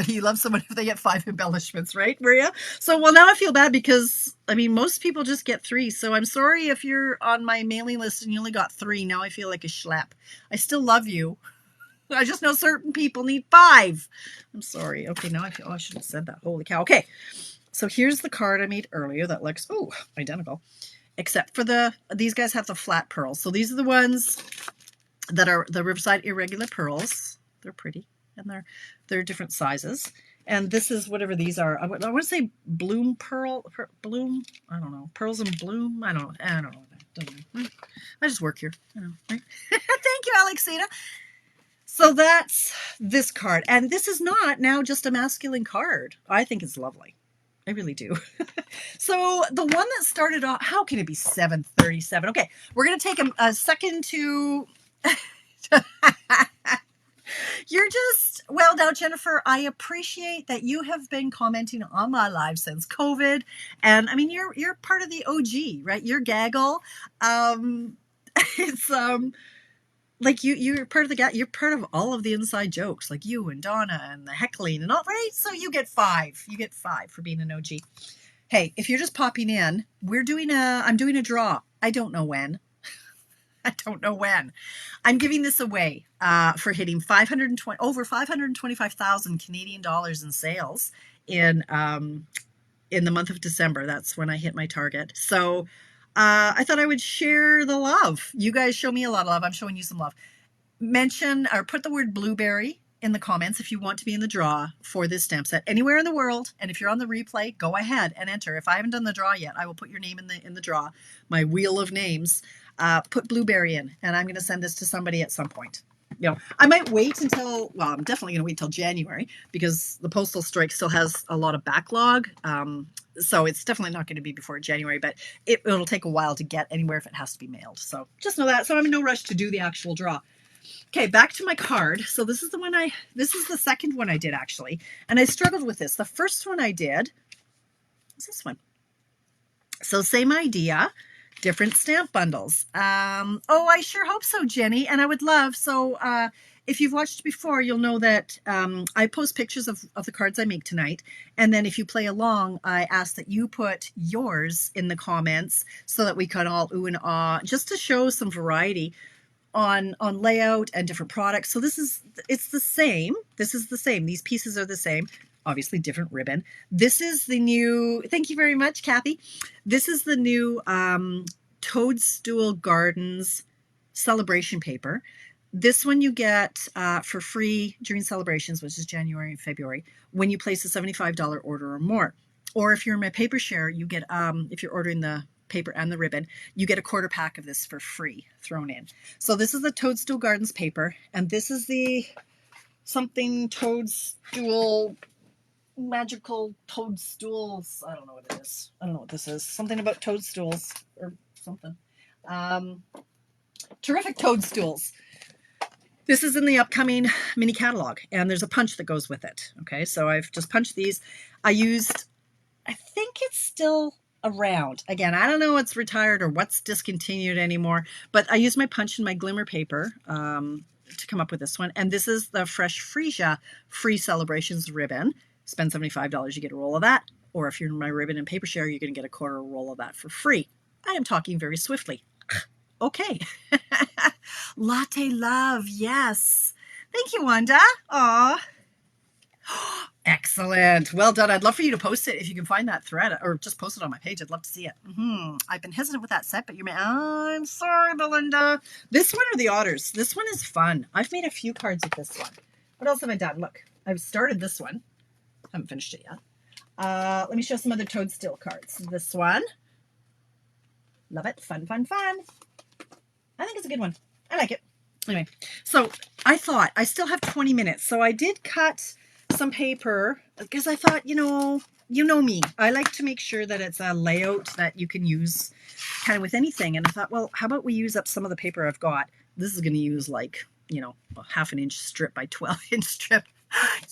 You love someone if they get 5 embellishments, right, Maria? So, well, now I feel bad because, I mean, most people just get 3. So I'm sorry if you're on my mailing list and you only got 3. Now I feel like a schlep. I still love you. I just know certain people need 5. I'm sorry. Okay, now I feel, I should have said that. Holy cow. Okay, so here's the card I made earlier that looks, identical. Except for these guys have the flat pearls. So these are the ones that are the Riverside Irregular Pearls. They're pretty. And they're different sizes. And this is whatever these are. I want to say bloom pearl, bloom. I don't know. Pearls and bloom. I don't know. I just work here. I know, right? Thank you, Alexina. So that's this card. And this is not now just a masculine card. I think it's lovely. I really do. So the one that started off, how can it be 7:37? Okay, we're going to take a second to... You're just, well, now, Jennifer, I appreciate that you have been commenting on my live since COVID. And I mean, you're part of the OG, right? You're gaggle. It's like you're part of you're part of all of the inside jokes, like you and Donna and the heckling and all, right? So you get 5. You get 5 for being an OG. Hey, if you're just popping in, I'm doing a draw. I don't know when. I'm giving this away for hitting over 525,000 Canadian dollars in sales in the month of December. That's when I hit my target. So I thought I would share the love. You guys show me a lot of love. I'm showing you some love. Mention or put the word blueberry in the comments if you want to be in the draw for this stamp set anywhere in the world. And if you're on the replay, go ahead and enter. If I haven't done the draw yet, I will put your name in the draw, my wheel of names. Put blueberry in, and I'm going to send this to somebody at some point. You know, I might wait until, well, I'm definitely going to wait till January because the postal strike still has a lot of backlog. So it's definitely not going to be before January, but it'll take a while to get anywhere if it has to be mailed. So just know that. So I'm in no rush to do the actual draw. Okay, back to my card. So this is the second one I did actually. And I struggled with this. The first one I did is this one. So same idea, different stamp bundles. I sure hope so, Jenny. And I would love, so if you've watched before, you'll know that I post pictures of the cards I make tonight. And then if you play along, I ask that you put yours in the comments so that we can all ooh and ah, just to show some variety on layout and different products. So it's the same. This is the same. These pieces are the same. Obviously different ribbon. This is the new, thank you very much, Kathy. This is the new Toadstool Gardens celebration paper. This one you get for free during celebrations, which is January and February, when you place a $75 order or more. Or if you're in my paper share, you get, if you're ordering the paper and the ribbon, you get a quarter pack of this for free thrown in. So this is the Toadstool Gardens paper, and this is the something Toadstool magical toadstools. I don't know what it is. I don't know what this is. Something about toadstools or something. Terrific toadstools. This is in the upcoming mini catalog, and there's a punch that goes with it. Okay, so I've just punched these. I think it's still around. Again, I don't know what's retired or what's discontinued anymore, but I used my punch and my glimmer paper to come up with this one. And this is the Fresh Freesia Free Celebrations ribbon. Spend $75, you get a roll of that. Or if you're in my ribbon and paper share, you're going to get a quarter roll of that for free. I am talking very swiftly. Okay. Latte love. Yes. Thank you, Wanda. Aw. Excellent. Well done. I'd love for you to post it if you can find that thread, or just post it on my page. I'd love to see it. I've been hesitant with that set, but I'm sorry, Belinda. This one or the otters? This one is fun. I've made a few cards with this one. What else have I done? Look, I've started this one. Haven't finished it yet. Let me show some other toadstool cards. This one. Love it. Fun, fun, fun. I think it's a good one. I like it. Anyway, so I thought I still have 20 minutes. So I did cut some paper because I thought, you know me. I like to make sure that it's a layout that you can use kind of with anything. And I thought, well, how about we use up some of the paper I've got? This is going to use like, a half an inch strip by 12 inch strip.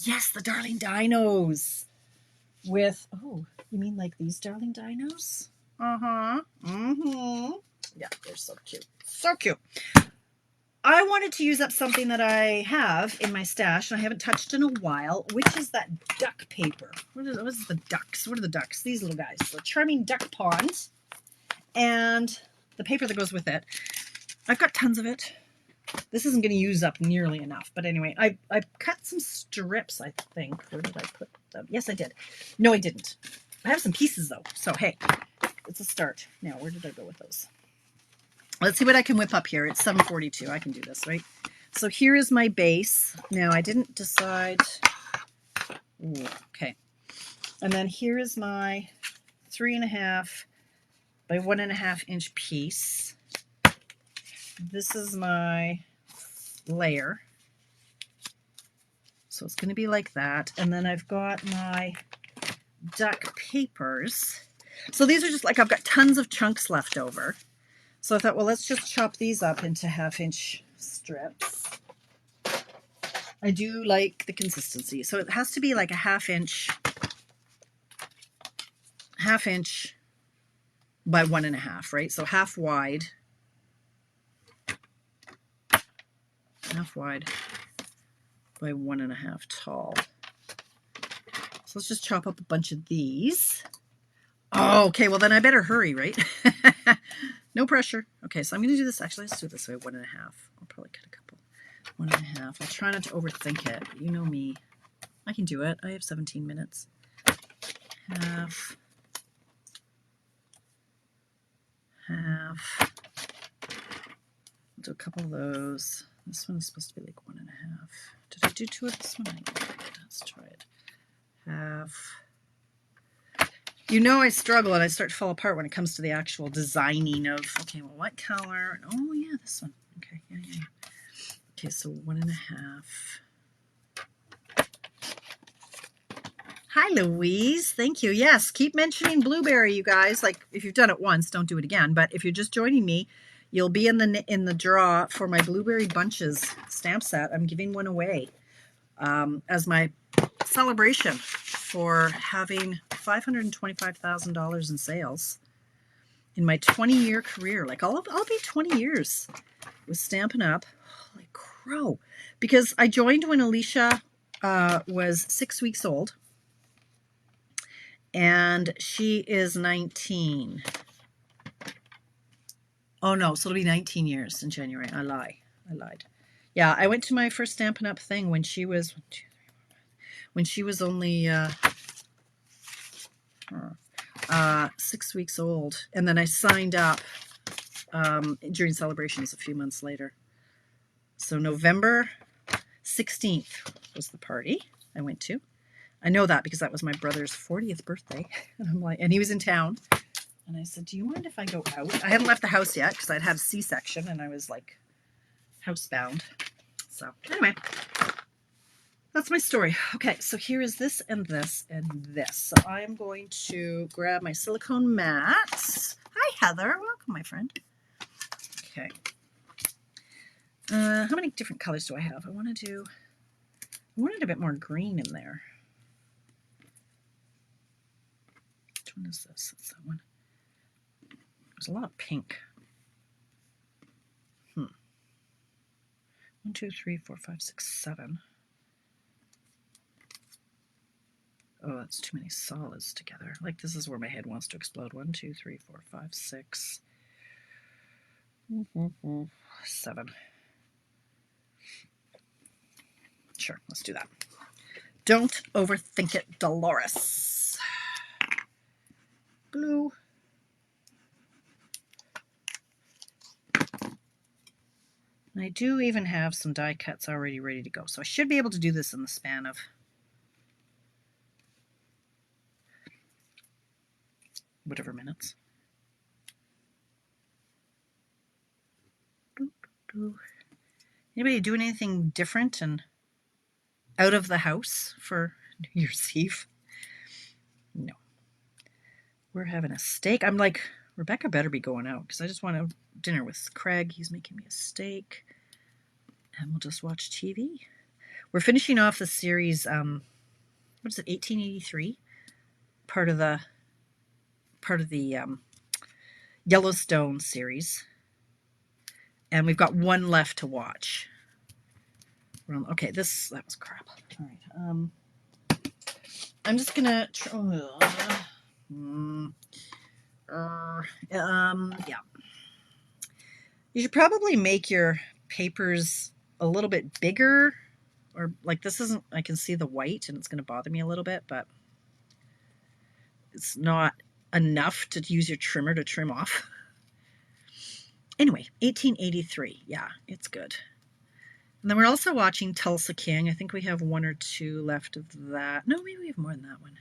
Yes, the darling dinos with, oh, you mean like these darling dinos? Uh-huh. Mm-hmm. Yeah, they're so cute. So cute. I wanted to use up something that I have in my stash and I haven't touched in a while, which is that duck paper. What is the ducks? What are the ducks? These little guys. The charming duck ponds and the paper that goes with it. I've got tons of it. This isn't going to use up nearly enough. But anyway, I cut some strips, I think. Where did I put them? Yes, I did. No, I didn't. I have some pieces, though. So, hey, it's a start. Now, where did I go with those? Let's see what I can whip up here. It's 7:42. I can do this, right? So here is my base. Now, I didn't decide. Ooh, okay. And then here is my 3.5 by 1.5 inch piece. This is my layer. So it's going to be like that. And then I've got my duck papers. So these are just like, I've got tons of chunks left over. So I thought, well, let's just chop these up into 1/2 inch strips. I do like the consistency. So it has to be like a 1/2 inch by 1.5, right? So half wide by 1.5 tall. So let's just chop up a bunch of these. Oh, okay. Well, then I better hurry, right? No pressure. Okay, so I'm going to do this. Actually, let's do it this way. 1.5. I'll probably cut a couple. 1.5. I'll try not to overthink it. You know me. I can do it. I have 17 minutes. Half. I'll do a couple of those. This one is supposed to be like 1.5. Did I do 2 of this one? I did. Let's try it. Half. I struggle and I start to fall apart when it comes to the actual designing of, okay, well, what color? Oh, yeah, this one. Okay, yeah. Okay, so 1.5. Hi, Louise. Thank you. Yes, keep mentioning blueberry, you guys. Like, if you've done it once, don't do it again. But if you're just joining me, you'll be in the draw for my Blueberry Bunches stamp set. I'm giving one away as my celebration for having $525,000 in sales in my 20-year career. Like I'll be 20 years with Stampin' Up. Holy crow. Because I joined when Alicia was 6 weeks old. And she is 19. Oh no, so it'll be 19 years in January. I lied. Yeah, I went to my first Stampin' Up thing when she was only 6 weeks old, and then I signed up during celebrations a few months later. So November 16th was the party I went to. I know that because that was my brother's 40th birthday, and he was in town. And I said, "Do you mind if I go out?" I hadn't left the house yet because I'd had a C-section and I was like housebound. So anyway, That's my story. Okay, so here is this and this and this. So I'm going to grab my silicone mats. Hi, Heather. Welcome, my friend. Okay. How many different colors do I have? I wanted a bit more green in there. Which one is this? It's that one. There's a lot of pink. 1, 2, 3, 4, 5, 6, 7. Oh, that's too many solids together. Like, this is where my head wants to explode. 1, 2, 3, 4, 5, 6, 7. Sure, let's do that. Don't overthink it, Dolores. Blue. And I do even have some die cuts already ready to go. So I should be able to do this in the span of whatever minutes. Anybody doing anything different and out of the house for New Year's Eve? No. We're having a steak. I'm like, Rebecca better be going out because I just want to dinner with Craig. He's making me a steak. And we'll just watch TV. We're finishing off the series, what is it, 1883? Part of the Yellowstone series. And we've got one left to watch. Okay, that was crap. All right. I'm just gonna yeah. You should probably make your papers a little bit bigger, or like this isn't, I can see the white and it's going to bother me a little bit, but it's not enough to use your trimmer to trim off. Anyway, 1883. Yeah, it's good. And then we're also watching Tulsa King. I think we have 1 or 2 left of that. No, maybe we have more than that one.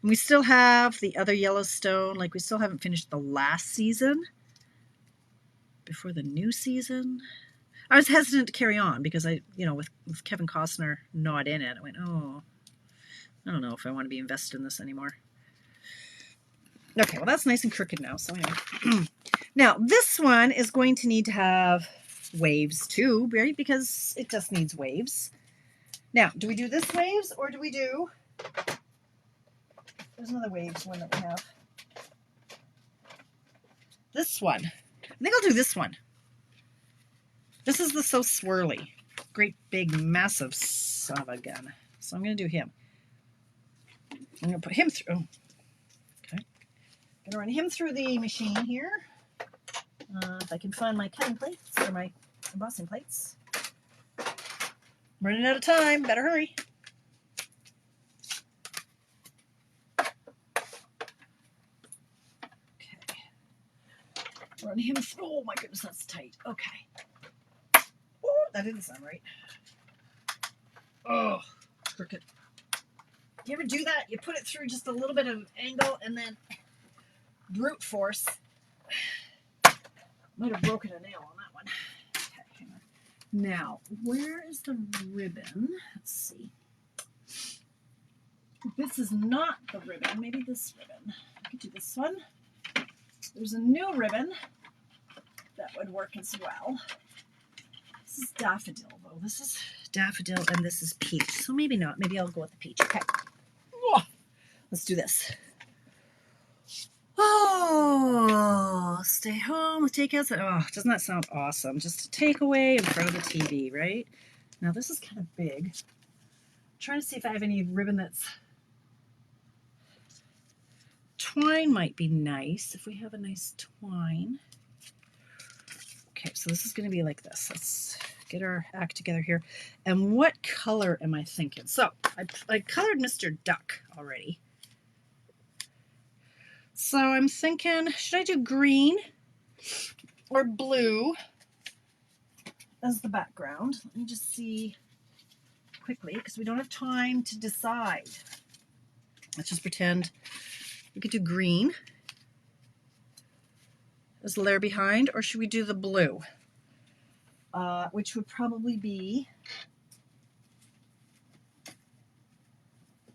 And we still have the other Yellowstone. Like, we still haven't finished the last season before the new season. I was hesitant to carry on because with Kevin Costner not in it, I went, oh, I don't know if I want to be invested in this anymore. Okay, well, that's nice and crooked now. So anyway. Now, this one is going to need to have waves too, right? Because it just needs waves. Now, do we do this waves or do we do... There's another waves one that we have. This one. I think I'll do this one. This is the So Swirly. Great big massive son of a gun. So I'm going to do him. I'm going to put him through. Oh, okay. I'm going to run him through the machine here. If I can find my cutting plates or my embossing plates. I'm running out of time. Better hurry. Okay. Run him through. Oh my goodness, that's tight. Okay. Oh, that didn't sound right. Oh, crooked. You ever do that? You put it through just a little bit of angle and then brute force. Might have broken a nail on that one. Okay, hang on. Now, where is the ribbon? Let's see. This is not the ribbon. Maybe this ribbon. I could do this one. There's a new ribbon that would work as well. This is daffodil, though. This is daffodil and this is peach. So maybe not. Maybe I'll go with the peach. Okay. Whoa. Let's do this. Oh, stay home with takeouts. Oh, doesn't that sound awesome? Just a takeaway in front of the TV, right? Now, this is kind of big. I'm trying to see if I have any ribbon that's... Twine might be nice, if we have a nice twine. Okay, so this is going to be like this. Let's get our act together here. And what color am I thinking? So, I colored Mr. Duck already. So I'm thinking, should I do green or blue as the background? Let me just see quickly, because we don't have time to decide. Let's just pretend we could do green as the layer behind, or should we do the blue? Which would probably be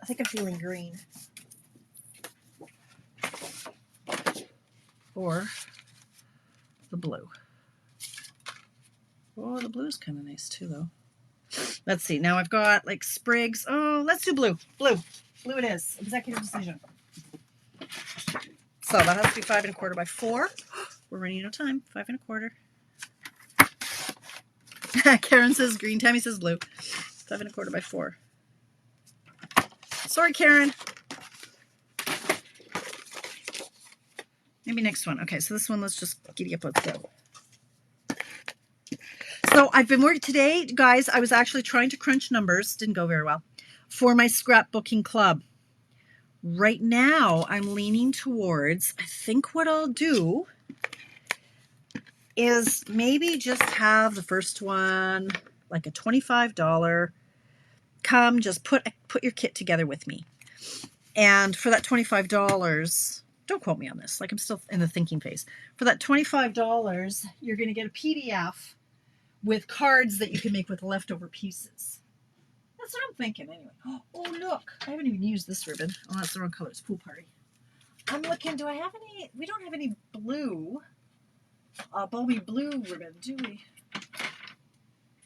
think I'm feeling green. Or the blue. Oh, the blue is kind of nice too, though. Let's see. Now I've got like sprigs. Oh, let's do blue. Blue. Blue it is. Executive decision. So that has to be 5 1/4 by 4. We're running out of time. 5 1/4. Karen says green. Tammy says blue. 5 1/4 by 4. Sorry, Karen. Maybe next one. Okay, so this one, let's just giddy up. Let's go. So I've been working today, guys. I was actually trying to crunch numbers. Didn't go very well for my scrapbooking club. Right now, I'm leaning towards, I think what I'll do is maybe just have the first one, like a $25. Come, just put your kit together with me. And for that $25, don't quote me on this, like I'm still in the thinking phase. For that $25, you're going to get a PDF with cards that you can make with leftover pieces. That's what I'm thinking anyway. Oh, look, I haven't even used this ribbon. Oh, that's the wrong color. It's pool party. I'm looking, do I have any? We don't have any blue, balmy blue ribbon, do we?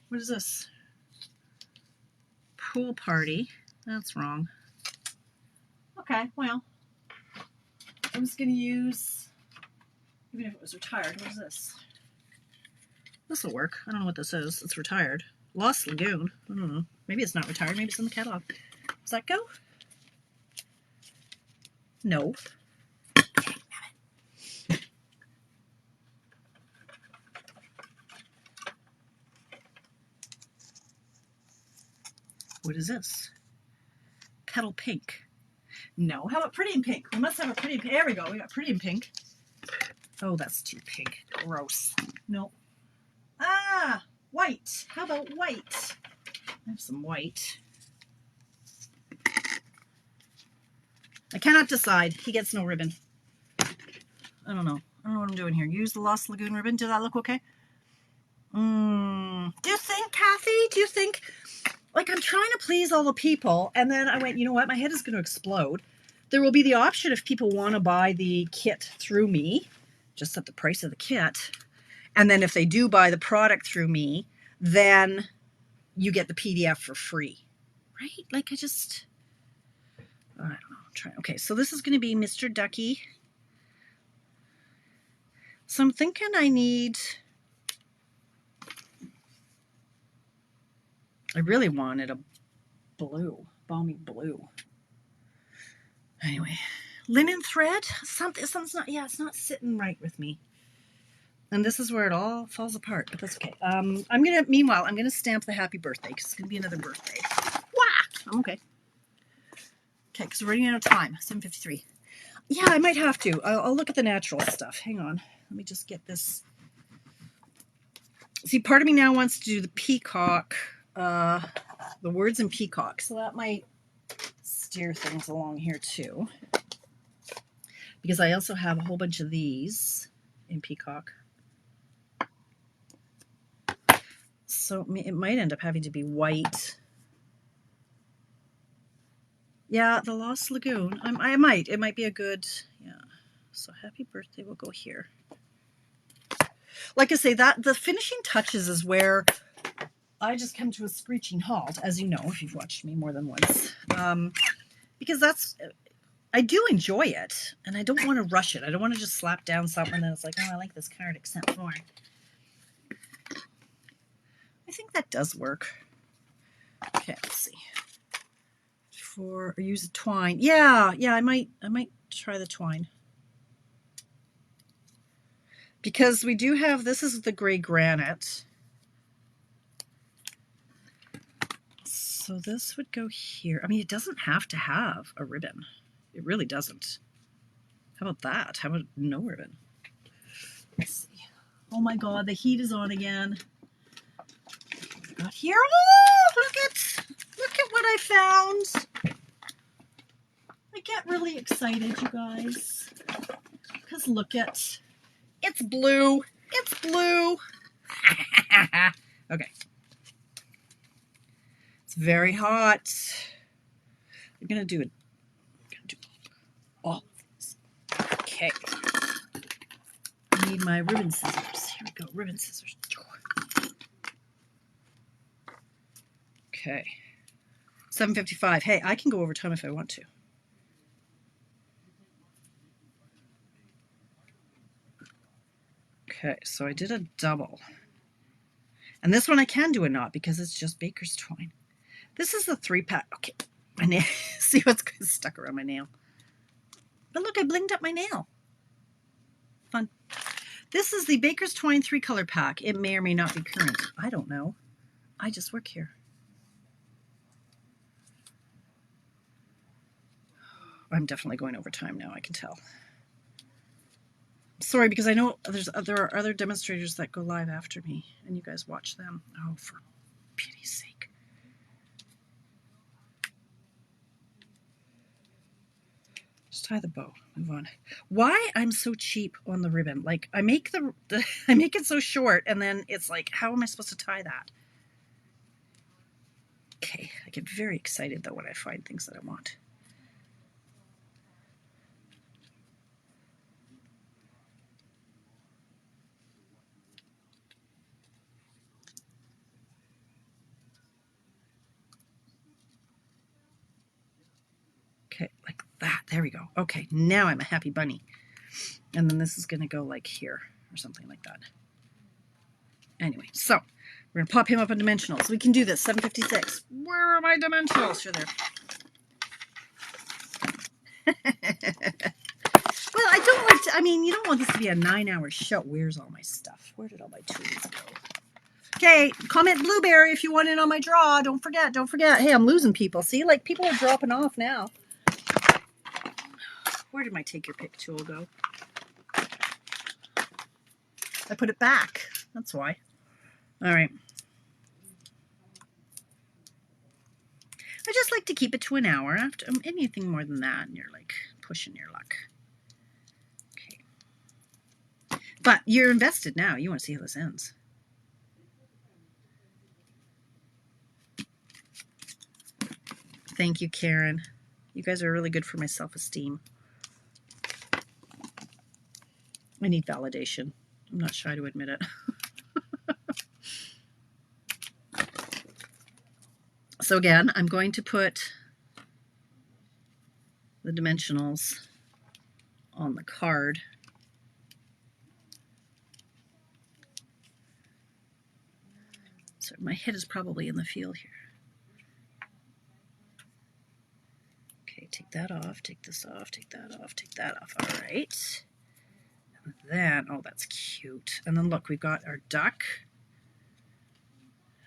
What is this? Pool party. That's wrong. Okay, well, I'm just going to use, even if it was retired, what is this? This will work. I don't know what this is. It's retired. Lost Lagoon. I don't know. Maybe it's not retired. Maybe it's in the catalog. Does that go? No. What is this? Petal pink. No. How about pretty in pink? We must have a pretty in pink. There we go. We got pretty in pink. Oh, that's too pink. Gross. No. Ah, white. How about white? I have some white. I cannot decide. He gets no ribbon. I don't know. I don't know what I'm doing here. Use the Lost Lagoon ribbon. Did that look okay? Do you think, Kathy? Do you think, like, I'm trying to please all the people, and then I went, you know what? My head is going to explode. There will be the option if people want to buy the kit through me, just at the price of the kit. And then if they do buy the product through me, then you get the PDF for free. Right? Like, I don't know. Okay, so this is going to be Mr. Ducky. So I'm thinking I really wanted a blue, balmy blue. Anyway, linen thread, something's not, yeah, it's not sitting right with me. And this is where it all falls apart, but that's okay. Meanwhile, I'm gonna stamp the happy birthday because it's gonna be another birthday. Wah! I'm okay. Okay, because we're running out of time, 7:53. Yeah, I might have to. I'll look at the natural stuff. Hang on. Let me just get this. See, part of me now wants to do the peacock, the words in peacock. So that might steer things along here too. Because I also have a whole bunch of these in peacock. So it might end up having to be white. Yeah, the Lost Lagoon. It might be a good, yeah. So happy birthday will go here. Like I say, that the finishing touches is where I just come to a screeching halt, as you know, if you've watched me more than once. Because I do enjoy it, and I don't want to rush it. I don't want to just slap down something and then it's like, oh, I like this card except for. I think that does work. Okay, let's see. Or use a twine. Yeah, I might try the twine. Because we do have, this is the gray granite. So this would go here. I mean, it doesn't have to have a ribbon. It really doesn't. How about that? How about no ribbon? Let's see. Oh my God, the heat is on again. Got here. Oh, look at what I found. I get really excited, you guys. Because look at, it's blue. It's blue. Okay. It's very hot. I'm going to do all of these. Okay. I need my ribbon scissors. Here we go, ribbon scissors. Okay. 7:55. Hey, I can go over time if I want to. Okay, so I did a double. And this one I can do a knot because it's just baker's twine. This is the 3-pack. Okay, my nail. See what's stuck around my nail. But look, I blinged up my nail. Fun. This is the baker's twine 3-color pack. It may or may not be current. I don't know. I just work here. I'm definitely going over time now, I can tell. Sorry, because I know there are other demonstrators that go live after me, and you guys watch them. Oh, for pity's sake. Just tie the bow. Move on. Why I'm so cheap on the ribbon? Like, I make I make it so short, and then it's like, how am I supposed to tie that? Okay, I get very excited though when I find things that I want. Okay, like that. There we go. Okay, now I'm a happy bunny. And then this is going to go like here or something like that. Anyway, so we're going to pop him up in dimensionals. We can do this. 7:56. Where are my dimensionals? Sure, there. Well, I don't like to, I mean, you don't want this to be a 9-hour show. Where's all my stuff? Where did all my tools go? Okay, comment blueberry if you want in on my draw. Don't forget, don't forget. Hey, I'm losing people. See, like people are dropping off now. Where did my take your pick tool go? I put it back. That's why. All right. I just like to keep it to an hour. After anything more than that, and you're like pushing your luck. Okay. But you're invested now. You want to see how this ends. Thank you, Karen. You guys are really good for my self-esteem. I need validation. I'm not shy to admit it. So again, I'm going to put the dimensionals on the card. So my head is probably in the field here. Okay, take that off, take this off, take that off, take that off. All right. And then, oh, that's cute. And then look, we've got our duck.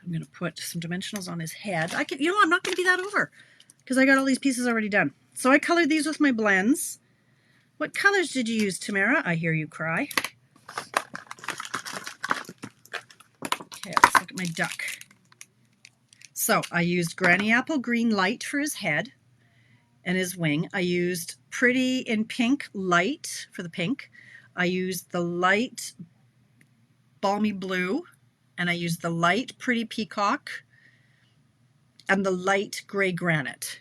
I'm going to put some dimensionals on his head. You know, I'm not going to be that over because I got all these pieces already done. So I colored these with my blends. What colors did you use, Tamara? I hear you cry. Okay, let's look at my duck. So I used Granny Apple Green Light for his head and his wing. I used Pretty in Pink Light for the pink. I used the light Balmy Blue, and I used the light Pretty Peacock and the light Gray Granite.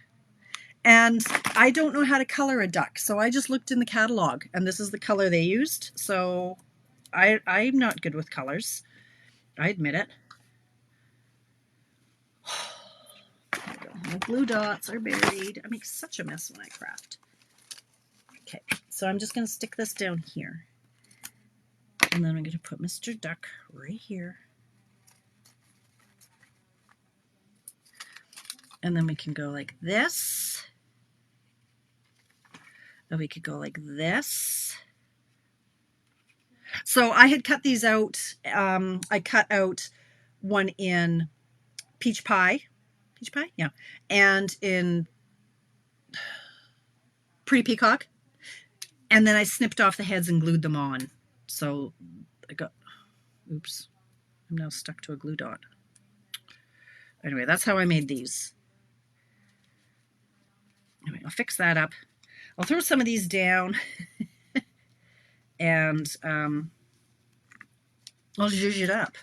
And I don't know how to color a duck, so I just looked in the catalog, and this is the color they used. So I'm not good with colors. I admit it. There we go. My blue dots are buried. I make such a mess when I craft. Okay, so I'm just going to stick this down here. And then I'm going to put Mr. Duck right here. And then we can go like this. And we could go like this. So I had cut these out. I cut out one in peach pie. Peach pie? Yeah. And in Pretty Peacock. And then I snipped off the heads and glued them on. So I got, oops, I'm now stuck to a glue dot. Anyway, that's how I made these. Anyway, I'll fix that up. I'll throw some of these down and I'll zhuzh it up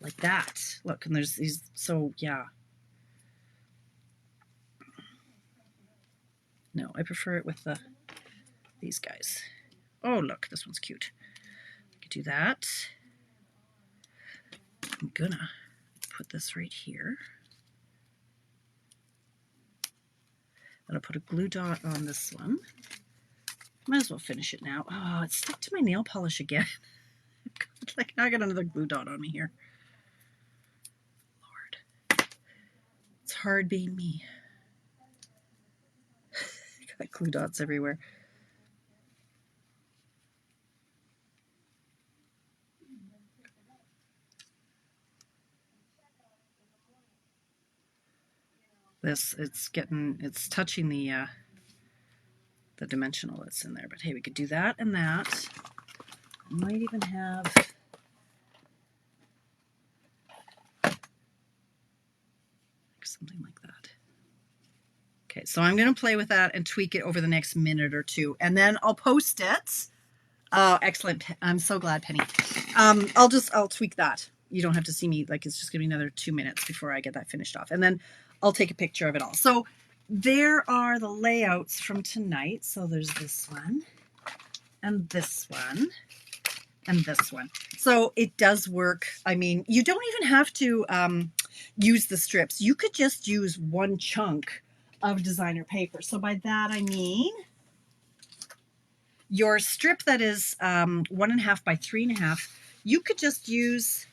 like that. Look, and there's these, so yeah. No, I prefer it with these guys. Oh, look, this one's cute. I could do that. I'm gonna put this right here. I'm gonna put a glue dot on this one. Might as well finish it now. Oh, it's stuck to my nail polish again. Like, now I got another glue dot on me here. Lord. It's hard being me. Got glue dots everywhere. It's touching the dimensional that's in there. But hey, we could do that and that. Might even have something like that. Okay, so I'm going to play with that and tweak it over the next minute or two, and then I'll post it. Oh, excellent. I'm so glad, Penny. I'll tweak that. You don't have to see me. Like, it's just going to be another 2 minutes before I get that finished off, and then I'll take a picture of it all. So there are the layouts from tonight. So there's this one and this one and this one. So it does work. I mean, you don't even have to use the strips. You could just use one chunk of designer paper. So by that I mean your strip that is 1.5 by 3.5, you could just use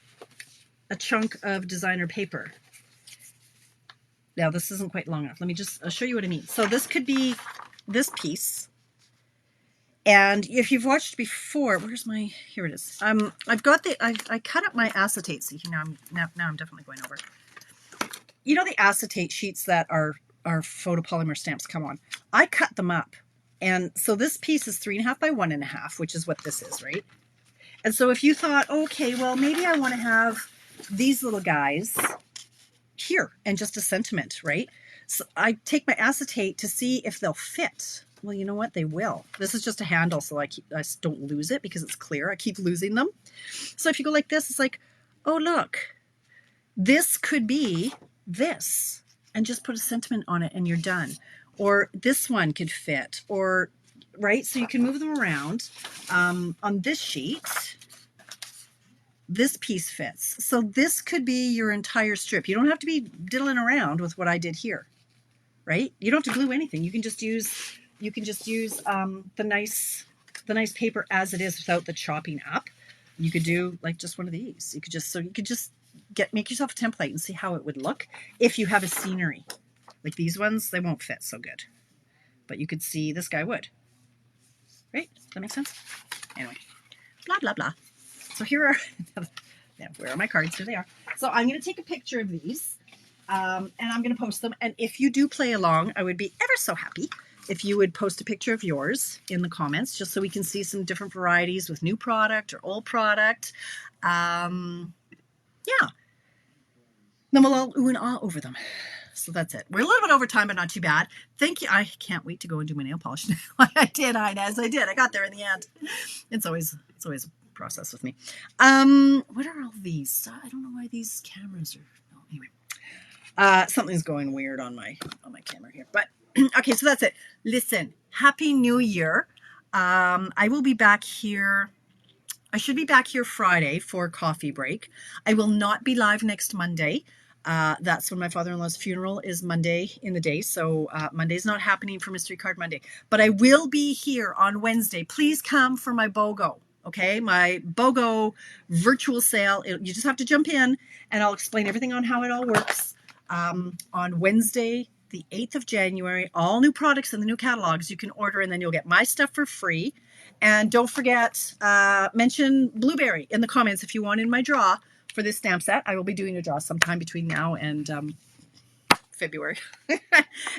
a chunk of designer paper. Now this isn't quite long enough. I'll show you what I mean. So this could be this piece. And if you've watched before, here it is. I cut up my acetate. See, now I'm definitely going over. You know the acetate sheets that our photopolymer stamps come on? I cut them up. And so this piece is 3.5 by 1.5, which is what this is, right? And so if you thought, okay, well, maybe I want to have these little guys here and just a sentiment, right? So I take my acetate to see if they'll fit. Well, you know what? They will. This is just a handle, so I don't lose it because it's clear. I keep losing them. So if you go like this, it's like, oh, look, this could be this, and just put a sentiment on it and you're done. Or this one could fit, or, right? So you can move them around. On this sheet, this piece fits. So this could be your entire strip. You don't have to be diddling around with what I did here, right? You don't have to glue anything. You can just use the nice paper as it is without the chopping up. You could do like just one of these. You could just make yourself a template and see how it would look if you have a scenery. Like these ones, they won't fit so good, but you could see this guy would. Right? Does that make sense? Anyway, blah blah blah. So here are where are my cards? Here they are. So I'm going to take a picture of these, and I'm going to post them. And if you do play along, I would be ever so happy if you would post a picture of yours in the comments, just so we can see some different varieties with new product or old product. Yeah. Then we'll all ooh and ah over them. So that's it. We're a little bit over time, but not too bad. Thank you. I can't wait to go and do my nail polish now. I did, Inez. I did. I got there in the end. It's always a process with me. What are all these? I don't know why these cameras are. Oh, anyway, something's going weird on my camera here. But okay, so that's it. Listen, Happy New Year. I will be back here. I should be back here Friday for coffee break. I will not be live next Monday. That's when my father-in-law's funeral is Monday in the day. So Monday's not happening for Mystery Card Monday. But I will be here on Wednesday. Please come for my BOGO. Okay, my BOGO virtual sale. You just have to jump in and I'll explain everything on how it all works. On Wednesday, the 8th of January, all new products in the new catalogs you can order, and then you'll get my stuff for free. And don't forget, mention Blueberry in the comments if you want in my draw for this stamp set. I will be doing a draw sometime between now and February.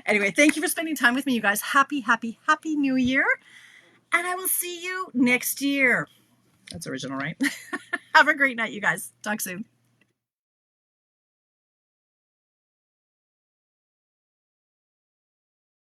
Anyway, thank you for spending time with me, you guys. Happy, happy, happy New Year. And I will see you next year. That's original, right? Have a great night, you guys. Talk soon.